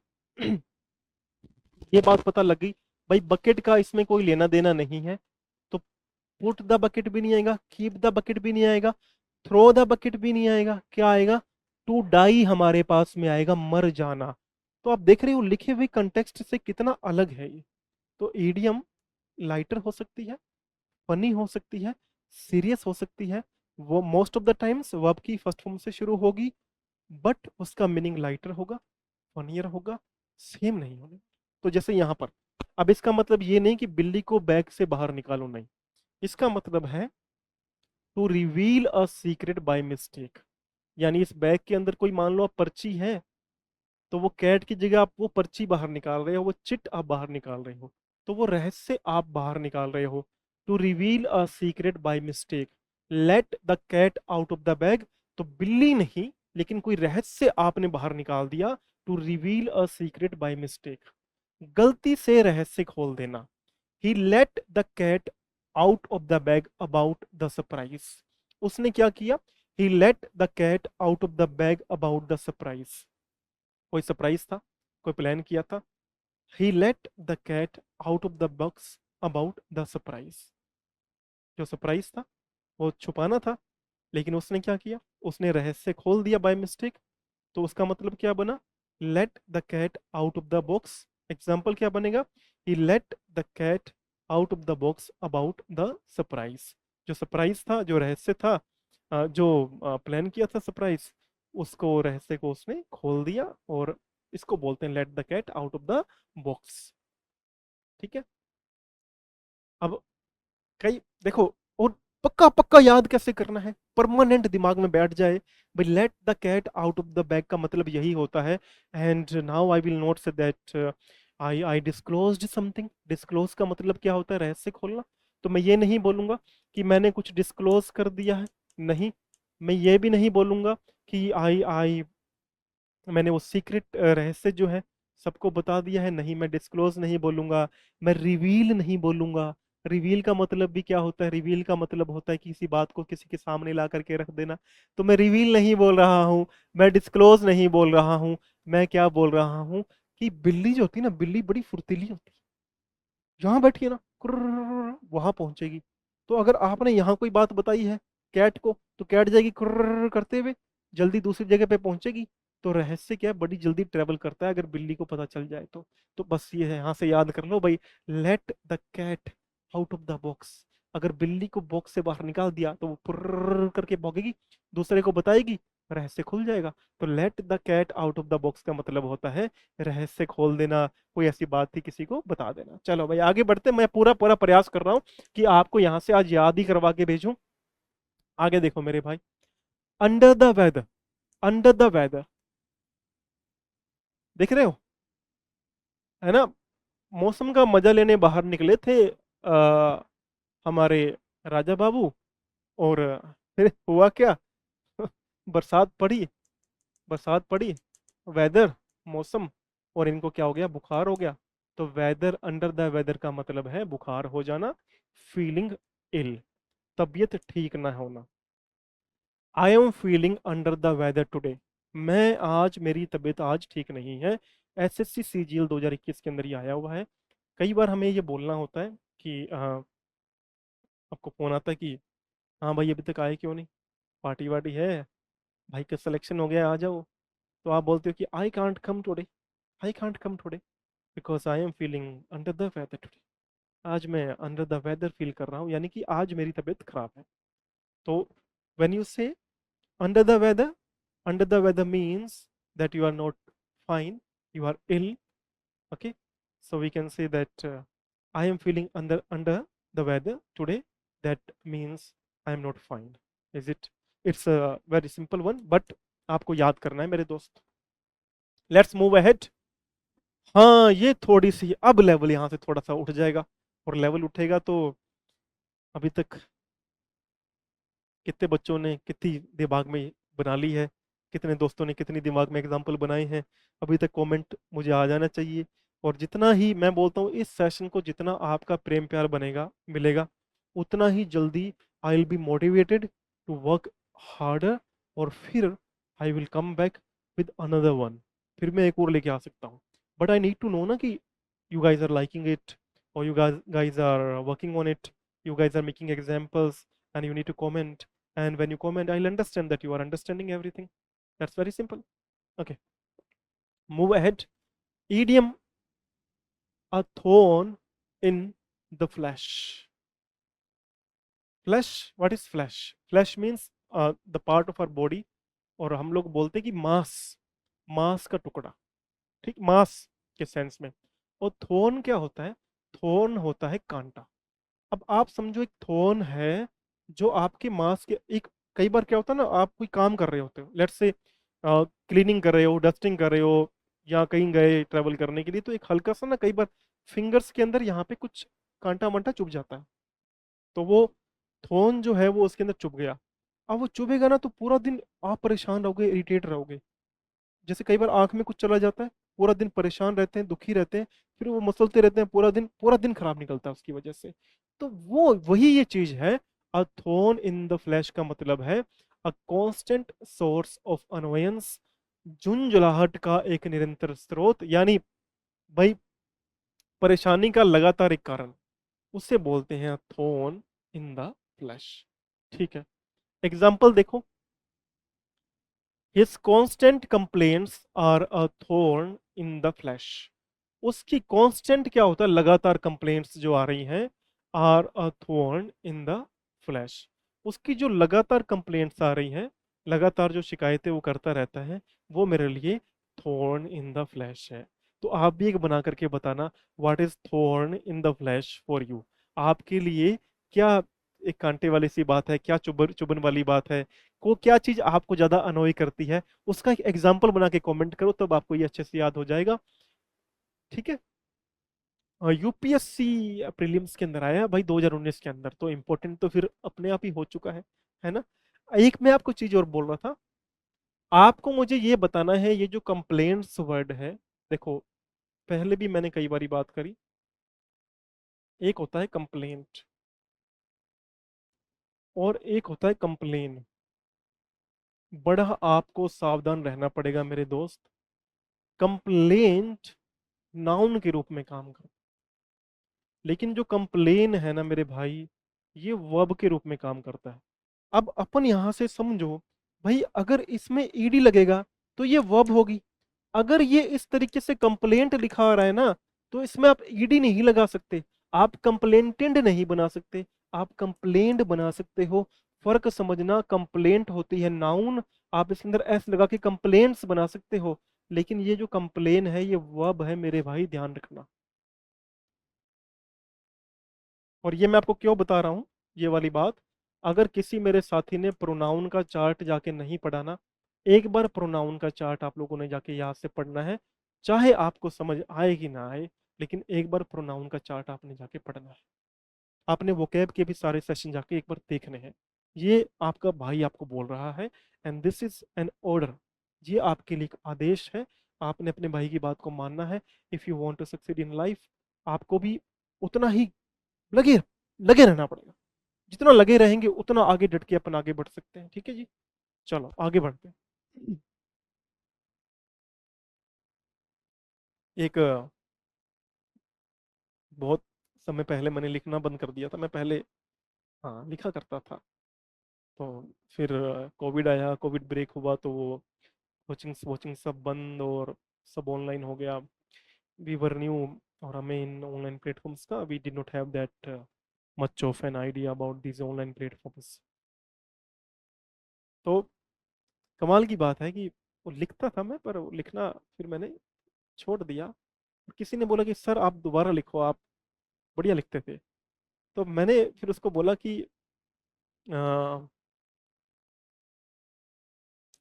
ये बात पता लग गई, भाई बकेट का इसमें कोई लेना देना नहीं है, तो पुट द बकेट भी नहीं आएगा, कीप द बकेट भी नहीं आएगा, थ्रो द बकेट भी नहीं आएगा, क्या आएगा? टू डाई हमारे पास में आएगा, मर जाना। तो आप देख रहे हो लिखे हुए कंटेक्स्ट से कितना अलग है ये। तो ईडीएम लाइटर हो सकती है, फनी हो सकती है, सीरियस हो सकती है, वो most of the times verb की फर्स्ट फॉर्म से शुरू होगी, बट उसका मीनिंग लाइटर होगा, फनियर होगा, सेम नहीं होगा। तो जैसे यहां पर, अब इसका मतलब ये नहीं कि बिल्ली को बैग से बाहर निकालो, नहीं, इसका मतलब है to reveal a secret by mistake. यानी इस बैग के अंदर कोई मान लो पर्ची है, तो वो कैट की जगह आप वो पर्ची बाहर निकाल रहे हो, वो चिट आप बाहर निकाल रहे हो, तो वो रहस्य आप बाहर निकाल रहे हो। To reveal a secret by mistake, let the cat out of the bag, तो बिल्ली नहीं लेकिन कोई रहस्य आपने बाहर निकाल दिया। To reveal a secret by mistake, गलती से रहस्य खोल देना। He let the cat out of the bag about the surprise, उसने क्या किया? He let the cat out of the bag about the surprise, कोई सरप्राइज था, कोई प्लान किया था। He let the cat out of the box about the surprise, जो surprise था वो छुपाना था, लेकिन उसने क्या किया? उसने रहस्य खोल दिया बाय मिस्टेक। तो उसका मतलब क्या बना? Let the cat out of the box. Example क्या बनेगा? He let the cat out of the box about the surprise, जो सरप्राइज था, जो रहस्य था, जो प्लान किया था सरप्राइज, उसको रहस्य को उसने खोल दिया, और इसको बोलते हैं let the cat out of the box. ठीक है। अब कई देखो, और पक्का पक्का याद कैसे करना है, परमानेंट दिमाग में बैठ जाए भाई, let the cat out of the bag का मतलब यही होता है। And now I will not say that I disclosed something. Disclose का मतलब क्या होता है? रहस्य खोलना। तो मैं ये नहीं बोलूंगा कि मैंने कुछ डिस्क्लोज कर दिया है, नहीं। मैं ये भी नहीं बोलूंगा कि आई आई मैंने वो सीक्रेट रहस्य जो है सबको बता दिया है, नहीं। मैं डिस्क्लोज नहीं बोलूंगा, मैं रिवील नहीं बोलूंगा। रिवील का मतलब भी क्या होता है? रिवील का मतलब होता है किसी बात को किसी के सामने ला करके रख देना। तो मैं रिवील नहीं बोल रहा हूँ, मैं डिस्क्लोज नहीं बोल रहा हूँ। मैं क्या बोल रहा हूँ कि बिल्ली जो होती है ना, बिल्ली बड़ी फुर्तीली होती है, जहां बैठी है ना वहां पहुंचेगी। तो अगर आपने यहाँ कोई बात बताई है कैट को, तो कैट जाएगी कुर्र करते हुए, जल्दी दूसरी जगह पे पहुंचेगी। तो रहस्य क्या है? बड़ी जल्दी ट्रेवल करता है अगर बिल्ली को पता चल जाए तो। बस ये है, यहाँ से याद कर लो भाई, let the cat out of the box. अगर बिल्ली को बॉक्स से बाहर निकाल दिया तो वो पुर्र करके भौंकेगी, दूसरे को बताएगी, रहस्य खुल जाएगा। तो let the cat out of the box का मतलब होता है रहस्य खोल देना, कोई ऐसी बात थी किसी को बता देना। चलो भाई आगे बढ़ते, मैं पूरा पूरा प्रयास कर रहा हूँ कि आपको यहां से आज याद ही करवा के भेजूं। आगे देखो मेरे भाई, under the weather. Under the weather, देख रहे हो, है ना? मौसम का मजा लेने बाहर निकले थे हमारे राजा बाबू, और फिर हुआ क्या? बरसात पड़ी, बरसात पड़ी, वेदर, मौसम, और इनको क्या हो गया? बुखार हो गया। तो वेदर, अंडर द वेदर का मतलब है बुखार हो जाना, फीलिंग इल, तबीयत ठीक ना होना। I am feeling under the weather today, मैं आज, मेरी तबीयत आज ठीक नहीं है। एसएससी सीजीएल 2021 के अंदर ये आया हुआ है। कई बार हमें ये बोलना होता है कि आपको फोन आता है कि हाँ भाई अभी तक आए क्यों नहीं, पार्टी वार्टी है, भाई का सिलेक्शन हो गया आ जाओ। तो आप बोलते हो कि I can't come today, I can't come today because I am feeling under the weather today. आज मैं अंडर द वेदर फील कर रहा हूँ, यानी कि आज मेरी तबीयत खराब है। तो when you say under the weather, under the weather means that you are not fine, you are ill. Okay, so we can say that I am feeling under the weather today. That means I am not fine. Is it? It's a very simple one, but आपको याद करना है मेरे दोस्त। Let's move ahead. हाँ, ये थोड़ी सी अब लेवल यहाँ से थोड़ा सा उठ जाएगा, और लेवल उठेगा तो अभी तक कितने बच्चों ने कितनी दिमाग में बना ली है, कितने दोस्तों ने कितनी दिमाग में एग्जाम्पल बनाए हैं, अभी तक कमेंट मुझे आ जाना चाहिए। और जितना ही मैं बोलता हूँ इस सेशन को जितना आपका प्रेम प्यार बनेगा मिलेगा, उतना ही जल्दी I will be motivated to work harder, और फिर I will come back with another one. फिर मैं एक और लेके आ सकता हूँ। But I need to know ना कि you guys are liking it, और you guys are working on it, you guys are making examples, and you need to comment. And when you comment, I'll understand that you are understanding everything. That's very simple. Okay, move ahead. Idiom: a thorn in the flesh. Flesh, what is flesh? Flesh means the part of our body, और हम लोग बोलते हैं कि मांस, मांस का टुकड़ा, ठीक, मांस के सेंस में। और थोर्न क्या होता है? थोर्न होता है कांटा। अब आप समझो एक थोर्न है जो आपके मांस के एक, कई बार क्या होता है ना, आप कोई काम कर रहे होते हो, लेट्स से क्लीनिंग कर रहे हो, डस्टिंग कर रहे हो, या कहीं गए ट्रैवल करने के लिए, तो एक हल्का सा ना कई बार फिंगर्स के अंदर यहाँ पे कुछ कांटा वांटा चुभ जाता है। तो वो थोन जो है वो उसके अंदर चुभ गया। अब वो चुभेगा ना तो पूरा दिन आप परेशान रहोगे, इरिटेट रहोगे। जैसे कई बार आंख में कुछ चला जाता है, पूरा दिन परेशान रहते हैं, दुखी रहते हैं, फिर वो मसलते रहते हैं पूरा दिन, पूरा दिन खराब निकलता है उसकी वजह से। तो वो वही ये चीज है। A thorn in the flesh का मतलब है a constant source of annoyance, झुंझलाहट का एक निरंतर स्रोत, यानी भाई परेशानी का लगातार एक कारण, उसे बोलते हैं थॉर्न इन द फ्लैश। ठीक है, एग्जाम्पल देखो। His constant complaints are a thorn in the flesh. उसकी कांस्टेंट क्या होता है? लगातार कंप्लेंट्स जो आ रही हैं, are a thorn in the flash. उसकी जो लगातार कंप्लेंट्स आ रही हैं, लगातार जो शिकायतें वो करता रहता है, वो मेरे लिए थॉर्न इन द फ्लैश है। तो आप भी एक बना करके बताना, what is thorn in the flash for you. आपके लिए क्या एक कांटे वाली सी बात है, क्या चुभन चुभन वाली बात है, को क्या चीज आपको ज्यादा अनोय करती है, उसका एक एग्जाम्पल बना के कमेंट करो, तब आपको ये अच्छे से याद हो जाएगा। ठीक है, यूपीएससी प्रीलिम्स के अंदर आया भाई 2019 के अंदर, तो इम्पोर्टेंट तो फिर अपने आप ही हो चुका है ना। एक मैं आपको चीज और बोल रहा था, आपको मुझे ये बताना है, ये जो कंप्लेंट्स वर्ड है, देखो पहले भी मैंने कई बारी बात करी, एक होता है कंप्लेंट और एक होता है कंप्लेन। बड़ा आपको सावधान रहना पड़ेगा मेरे दोस्त। कंप्लेंट नाउन के रूप में काम करता, लेकिन जो कंप्लेन है ना मेरे भाई, ये वर्ब के रूप में काम करता है। अब अपन यहां से समझो, भाई अगर इसमें ईडी लगेगा तो ये वर्ब होगी। अगर ये इस तरीके से कंप्लेंट लिखा आ रहा है ना, तो इसमें आप ईडी नहीं लगा सकते, आप कंप्लेंटेंट नहीं बना सकते, आप कंप्लेंट बना सकते हो। फर्क समझना, कंप्लेंट होती है नाउन, आप इसके अंदर एस लगा के कंप्लेंट्स बना सकते हो, लेकिन ये जो कंप्लेन है ये वर्ब है मेरे भाई, ध्यान रखना। और ये मैं आपको क्यों बता रहा हूँ ये वाली बात, अगर किसी मेरे साथी ने प्रोनाउन का चार्ट जाके नहीं पढ़ा ना, एक बार प्रोनाउन का चार्ट आप लोगों ने जाके याद से पढ़ना है, चाहे आपको समझ आए कि ना आए, लेकिन एक बार प्रोनाउन का चार्ट आपने जाके पढ़ना है। आपने वोकैब के भी सारे सेशन जाके एक बार देखने हैं। ये आपका भाई आपको बोल रहा है, and this is an order. ये आपके लिए एक आदेश है, आपने अपने भाई की बात को मानना है। If you want to succeed in life, आपको भी उतना ही लगे लगे रहना पड़ेगा। जितना लगे रहेंगे उतना आगे डट के अपन आगे बढ़ सकते हैं। ठीक है जी, चलो आगे बढ़ते हैं। एक बहुत समय पहले मैंने लिखना बंद कर दिया था, मैं पहले हाँ लिखा करता था, तो फिर कोविड आया, कोविड ब्रेक हुआ, तो वो कोचिंग वोचिंग सब बंद और सब ऑनलाइन हो गया। वी वर न्यू, और हमें इन ऑनलाइन प्लेटफॉर्म्स का we did not have that much of an idea about these online platforms. तो कमाल की बात है कि वो लिखता था मैं, पर वो लिखना फिर मैंने छोड़ दिया। किसी ने बोला कि सर आप दोबारा लिखो, आप बढ़िया लिखते थे। तो मैंने फिर उसको बोला कि अ,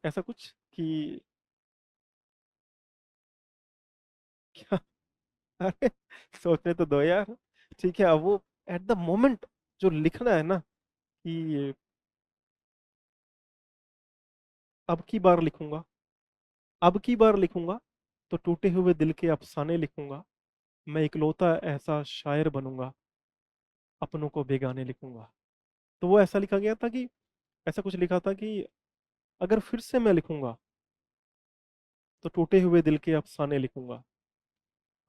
ऐसा कुछ कि क्या, अरे सोचने तो दो यार। ठीक है, अब वो एट द मोमेंट जो लिखना है ना कि अब की बार लिखूंगा, अब की बार लिखूंगा तो टूटे हुए दिल के अफसाने लिखूंगा, मैं इकलौता ऐसा शायर बनूंगा, अपनों को बेगाने लिखूंगा। तो वो ऐसा लिखा गया था कि, ऐसा कुछ लिखा था कि अगर फिर से मैं लिखूंगा तो टूटे हुए दिल के अफसाने लिखूंगा,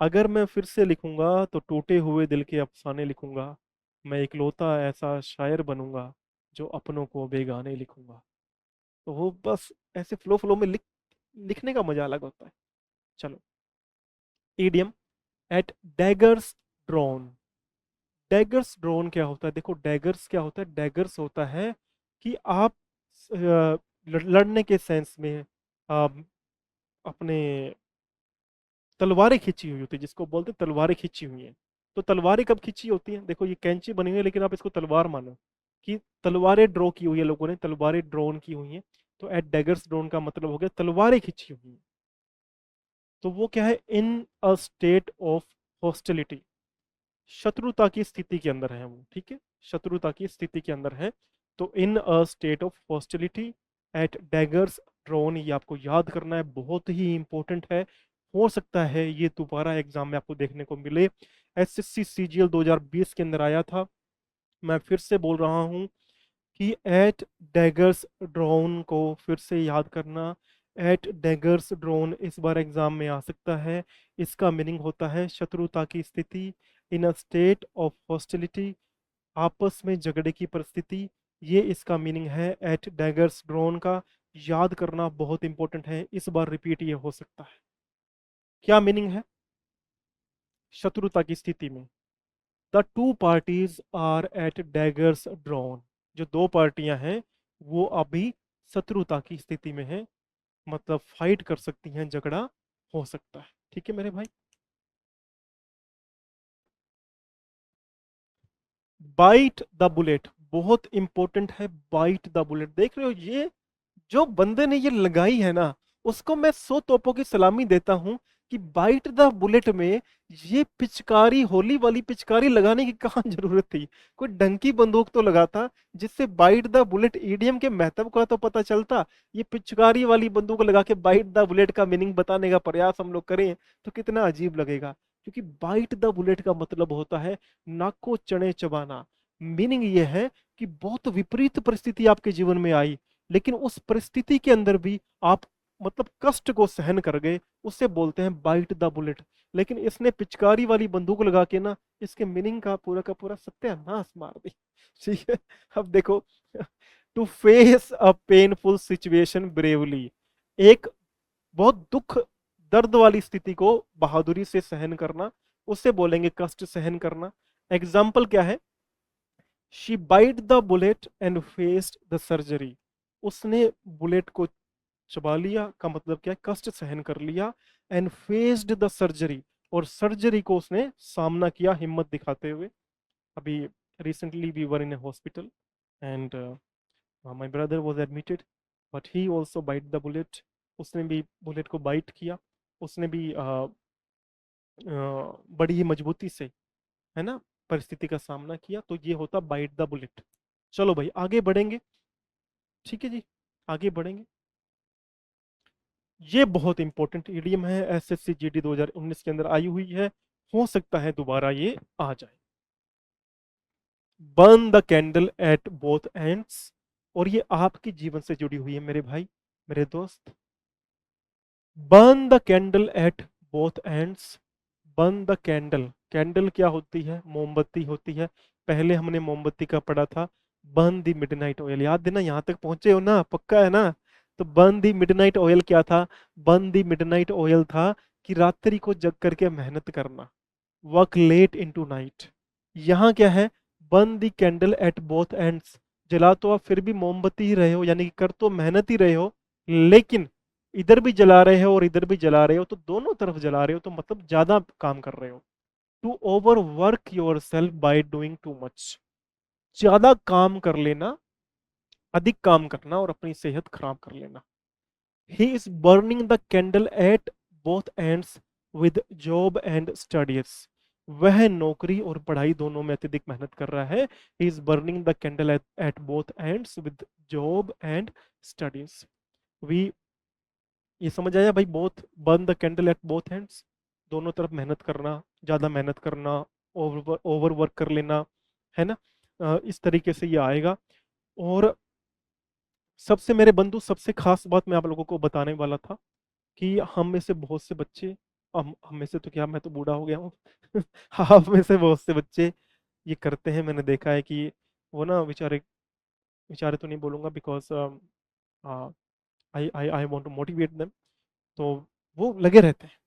अगर मैं फिर से लिखूंगा तो टूटे हुए दिल के अफसाने लिखूंगा, मैं इकलौता ऐसा शायर बनूंगा जो अपनों को बेगाने लिखूंगा। तो वो बस ऐसे फ्लो फ्लो में लिखने का मजा अलग होता है। चलो, idiom, at daggers drawn. Daggers drawn क्या होता है? देखो डैगर्स क्या होता है, डैगर्स होता है कि आप लड़ने के सेंस में अपने तलवारें खींची हुई होती है, जिसको बोलते हैं तलवारें खींची हुई हैं। तो तलवारें कब खींची होती हैं? देखो ये कैंची बनी हुई है, लेकिन आप इसको तलवार मानो कि तलवारें ड्रॉ की हुई है, लोगों ने तलवारें ड्रॉन की हुई हैं। तो एट डैगर्स ड्रॉन का मतलब हो गया तलवारें खींची हुई हैं। तो वो क्या है? इन अ स्टेट ऑफ हॉस्टिलिटी, शत्रुता की स्थिति के अंदर है वो, ठीक है, शत्रुता की स्थिति के अंदर है। तो in a state of hostility at daggers drawn, ये आपको याद करना है, बहुत ही इंपॉर्टेंट है। हो सकता है ये दोबारा एग्जाम में आपको देखने को मिले। एसएससी सीजीएल 2020 के अंदर आया था। मैं फिर से बोल रहा हूँ कि एट डैगर्स ड्रोन को फिर से याद करना। एट डैगर्स ड्रोन इस बार एग्जाम में आ सकता है। इसका मीनिंग होता है शत्रुता की स्थिति, इन अ स्टेट ऑफ हॉस्टिलिटी, आपस में झगड़े की परिस्थिति। ये इसका मीनिंग है एट डैगर्स ड्रोन का। याद करना बहुत इंपॉर्टेंट है, इस बार रिपीट ये हो सकता है। क्या मीनिंग है शत्रुता की स्थिति में? The two parties are at daggers drawn, जो दो पार्टियां हैं वो अभी शत्रुता की स्थिति में हैं, मतलब फाइट कर सकती हैं, झगड़ा हो सकता है। ठीक है मेरे भाई। बाइट द बुलेट बहुत इंपॉर्टेंट है। बाइट द बुलेट, देख रहे हो ये जो बंदे ने ये लगाई है ना, उसको मैं 100 तोपों की सलामी देता हूं कि बाइट द बुलेट में ये पिचकारी, होली वाली पिचकारी लगाने की कहाँ जरूरत थी? कोई डंकी बंदूक तो लगाता, जिससे बाइट द बुलेट ईडीएम के महत्व का तो पता चलता। ये पिचकारी वाली बंदूक लगा के बाइट द बुलेट का मीनिंग बताने का प्रयास हम लोग करें तो कितना अजीब लगेगा। क्योंकि बाइट द बुलेट का मतलब होता है नाको चने चबाना। मीनिंग ये है कि बहुत विपरीत परिस्थिति आपके जीवन में आई, लेकिन उस परिस्थिति के अंदर भी आप मतलब कष्ट को सहन कर गए, उससे बोलते हैं बाइट द बुलेट। लेकिन इसने पिचकारी वाली बंदूक लगा के ना इसके मीनिंग का पूरा सत्यानाश मार दी। ठीक है, अब देखो, to face a painful situation bravely, एक बहुत दुख दर्द वाली स्थिति को बहादुरी से सहन करना, उससे बोलेंगे कष्ट सहन करना। एग्जाम्पल क्या है? She bite the bullet and faced the surgery, उसने बुलेट को चबा लिया का मतलब क्या है? कष्ट सहन कर लिया। एंड फेस्ड द सर्जरी, और सर्जरी को उसने सामना किया हिम्मत दिखाते हुए। अभी recently we were in a hospital and my brother was admitted, but he also bite the bullet, उसने भी बुलेट को बाइट किया। उसने भी बड़ी ही मजबूती से, है ना, परिस्थिति का सामना किया। तो ये होता बाइट द बुलेट। चलो भाई आगे बढ़ेंगे। ठीक है जी, आगे बढ़ेंगे। ये बहुत इंपॉर्टेंट ईडीएम है, एसएससी जीडी 2019 के अंदर आई हुई है। हो सकता है दोबारा ये आ जाए। Burn the candle at both ends, और ये आपके जीवन से जुड़ी हुई है मेरे भाई, मेरे दोस्त। Burn the candle at both ends. Burn the candle, candle क्या होती है? मोमबत्ती होती है। पहले हमने मोमबत्ती का पढ़ा था। बर्न द मिडनाइट ऑयल, याद है ना? यहाँ तक पहुंचे हो ना? पक्का है ना? तो बर्न दी मिडनाइट ऑयल क्या था? बर्न दी मिडनाइट ऑयल था कि रात्रि को जग करके मेहनत करना, वर्क लेट इनटू नाइट। यहाँ क्या है? Burn the candle at both ends, जला तो आप फिर भी मोमबत्ती ही रहे हो, यानी कि कर तो मेहनत ही रहे हो, लेकिन इधर भी जला रहे हो और इधर भी जला रहे हो, तो दोनों तरफ जला रहे हो, तो मतलब ज्यादा काम कर रहे हो। To overwork yourself by doing too much, ज्यादा काम कर लेना, अधिक काम करना और अपनी सेहत खराब कर लेना। ही is burning the candle at both ends with job and studies, वह नौकरी और पढ़ाई दोनों में अत्यधिक मेहनत कर रहा है। He is burning the candle at both ends with job and studies. We, ये समझ आया भाई? Both, burn the candle at both ends, दोनों तरफ मेहनत करना, ज्यादा मेहनत करना, ओवर वर्क कर लेना, है ना? इस तरीके से ये आएगा। और सबसे मेरे बंधु, सबसे खास बात मैं आप लोगों को बताने वाला था कि हम में से बहुत से बच्चे, हम में से तो क्या, मैं तो बूढ़ा हो गया हूँ आप में से बहुत से बच्चे ये करते हैं। मैंने देखा है कि वो ना बेचारे, बेचारे तो नहीं बोलूंगा, because I I I want to motivate them. तो वो लगे रहते हैं,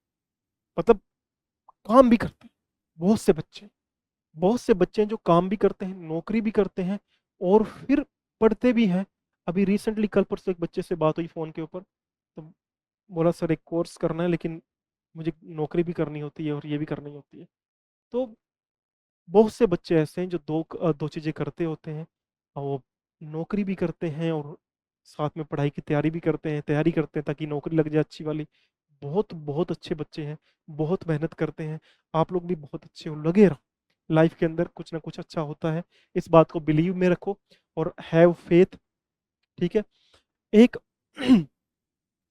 मतलब काम भी करते हैं। बहुत से बच्चे, बहुत से बच्चे हैं जो काम भी करते हैं, नौकरी भी करते हैं, और फिर पढ़ते भी हैं। अभी रिसेंटली कल परसों एक बच्चे से बात हुई फोन के ऊपर, तो बोला सर एक कोर्स करना है, लेकिन मुझे नौकरी भी करनी होती है और ये भी करनी होती है। तो बहुत से बच्चे ऐसे हैं जो दो चीज़ें करते होते हैं, और वो नौकरी भी करते हैं और साथ में पढ़ाई की तैयारी भी करते हैं, तैयारी करते हैं ताकि नौकरी लग जाए अच्छी वाली। बहुत बहुत अच्छे बच्चे हैं, बहुत मेहनत करते हैं। आप लोग भी बहुत अच्छे हो, लगे रहो, लाइफ के अंदर कुछ ना कुछ अच्छा होता है। इस बात को बिलीव में रखो और हैव फेथ, ठीक है? एक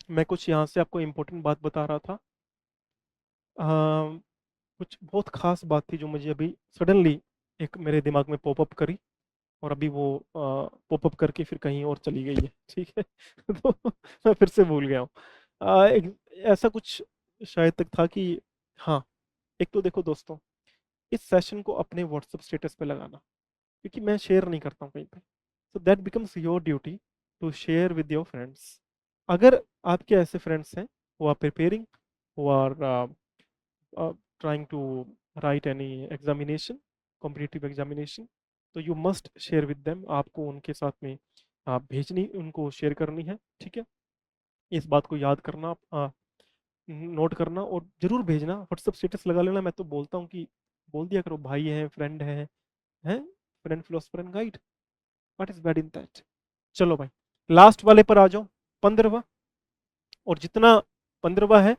मैं कुछ यहाँ से आपको इम्पोर्टेंट बात बता रहा था। कुछ बहुत खास बात थी जो मुझे अभी सडनली एक मेरे दिमाग में पॉपअप करी, और अभी वो पॉपअप करके फिर कहीं और चली गई है, ठीक है? तो मैं फिर से भूल गया हूँ। एक ऐसा कुछ शायद तक था कि, हाँ, एक तो देखो दोस्तों, इस सेशन को अपने व्हाट्सएप स्टेटस पे लगाना, क्योंकि मैं शेयर नहीं करता हूँ कहीं पे। So that becomes your duty to share with your friends. अगर आपके ऐसे फ्रेंड्स हैं who are preparing, who are trying to write any examination, competitive examination, तो you must share with them, आपको उनके साथ में भेजनी, उनको शेयर करनी है, ठीक है? इस बात को याद करना, नोट करना और जरूर भेजना। व्हाट्सएप स्टेटस लगा लेना। मैं तो बोलता हूँ कि बोल दिया करो, भाई है, फ्रेंड है friend philosopher and guide, what is bad in that? चलो भाई, लास्ट वाले पर आ जाओ, 15वां। और जितना 15वां है,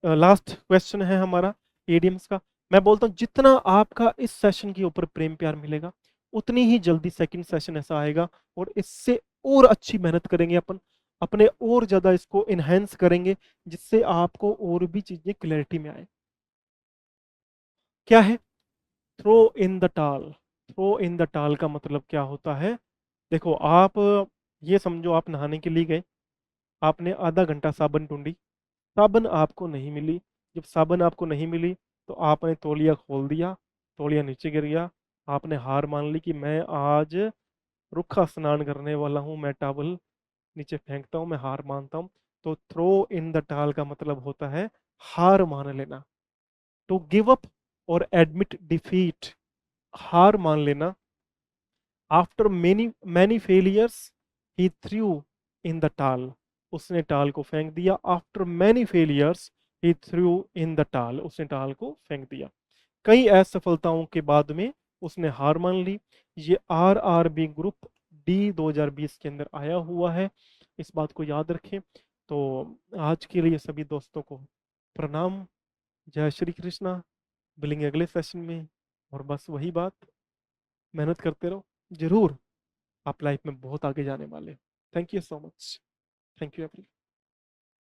लास्ट क्वेश्चन है हमारा एडीएम्स का। मैं बोलता हूँ जितना आपका इस सेशन के ऊपर प्रेम प्यार मिलेगा, उतनी ही जल्दी सेकंड सेशन ऐसा आएगा, और इससे और अच्छी मेहनत करेंगे अपन, अपने और ज्यादा इसको इनहेंस करेंगे, जिससे आपको और भी चीजें क्लैरिटी में आए। क्या है थ्रो इन द टाल? थ्रो इन द टाल का मतलब क्या होता है? देखो, आप ये समझो, आप नहाने के लिए गए, आपने आधा घंटा साबन ढूंढी, साबन आपको नहीं मिली। जब साबन आपको नहीं मिली, तो आपने तौलिया खोल दिया, तौलिया नीचे गिर गया, आपने हार मान ली कि मैं आज रुखा स्नान करने वाला हूँ, मैं टॉवल नीचे फेंकता हूँ, मैं हार मानता हूँ। तो थ्रो इन द टाल का मतलब होता है हार मान लेना, टू गिव अप और एडमिट डिफीट, हार मान लेना। After many many failures he through in the टाल, उसने टाल को फेंक दिया। After many failures he through in the टाल, उसने टाल को फेंक दिया। कई असफलताओं के बाद में उसने हार मान ली। ये RRB ग्रुप डी 2020 के अंदर आया हुआ है, इस बात को याद रखें। तो आज के लिए सभी दोस्तों को प्रणाम, जय श्री कृष्णा। मिलेंगे अगले सेशन में, और बस वही बात, मेहनत करते रहो, जरूर आप लाइफ में बहुत आगे जाने वाले हो। Thank you so much. Thank you every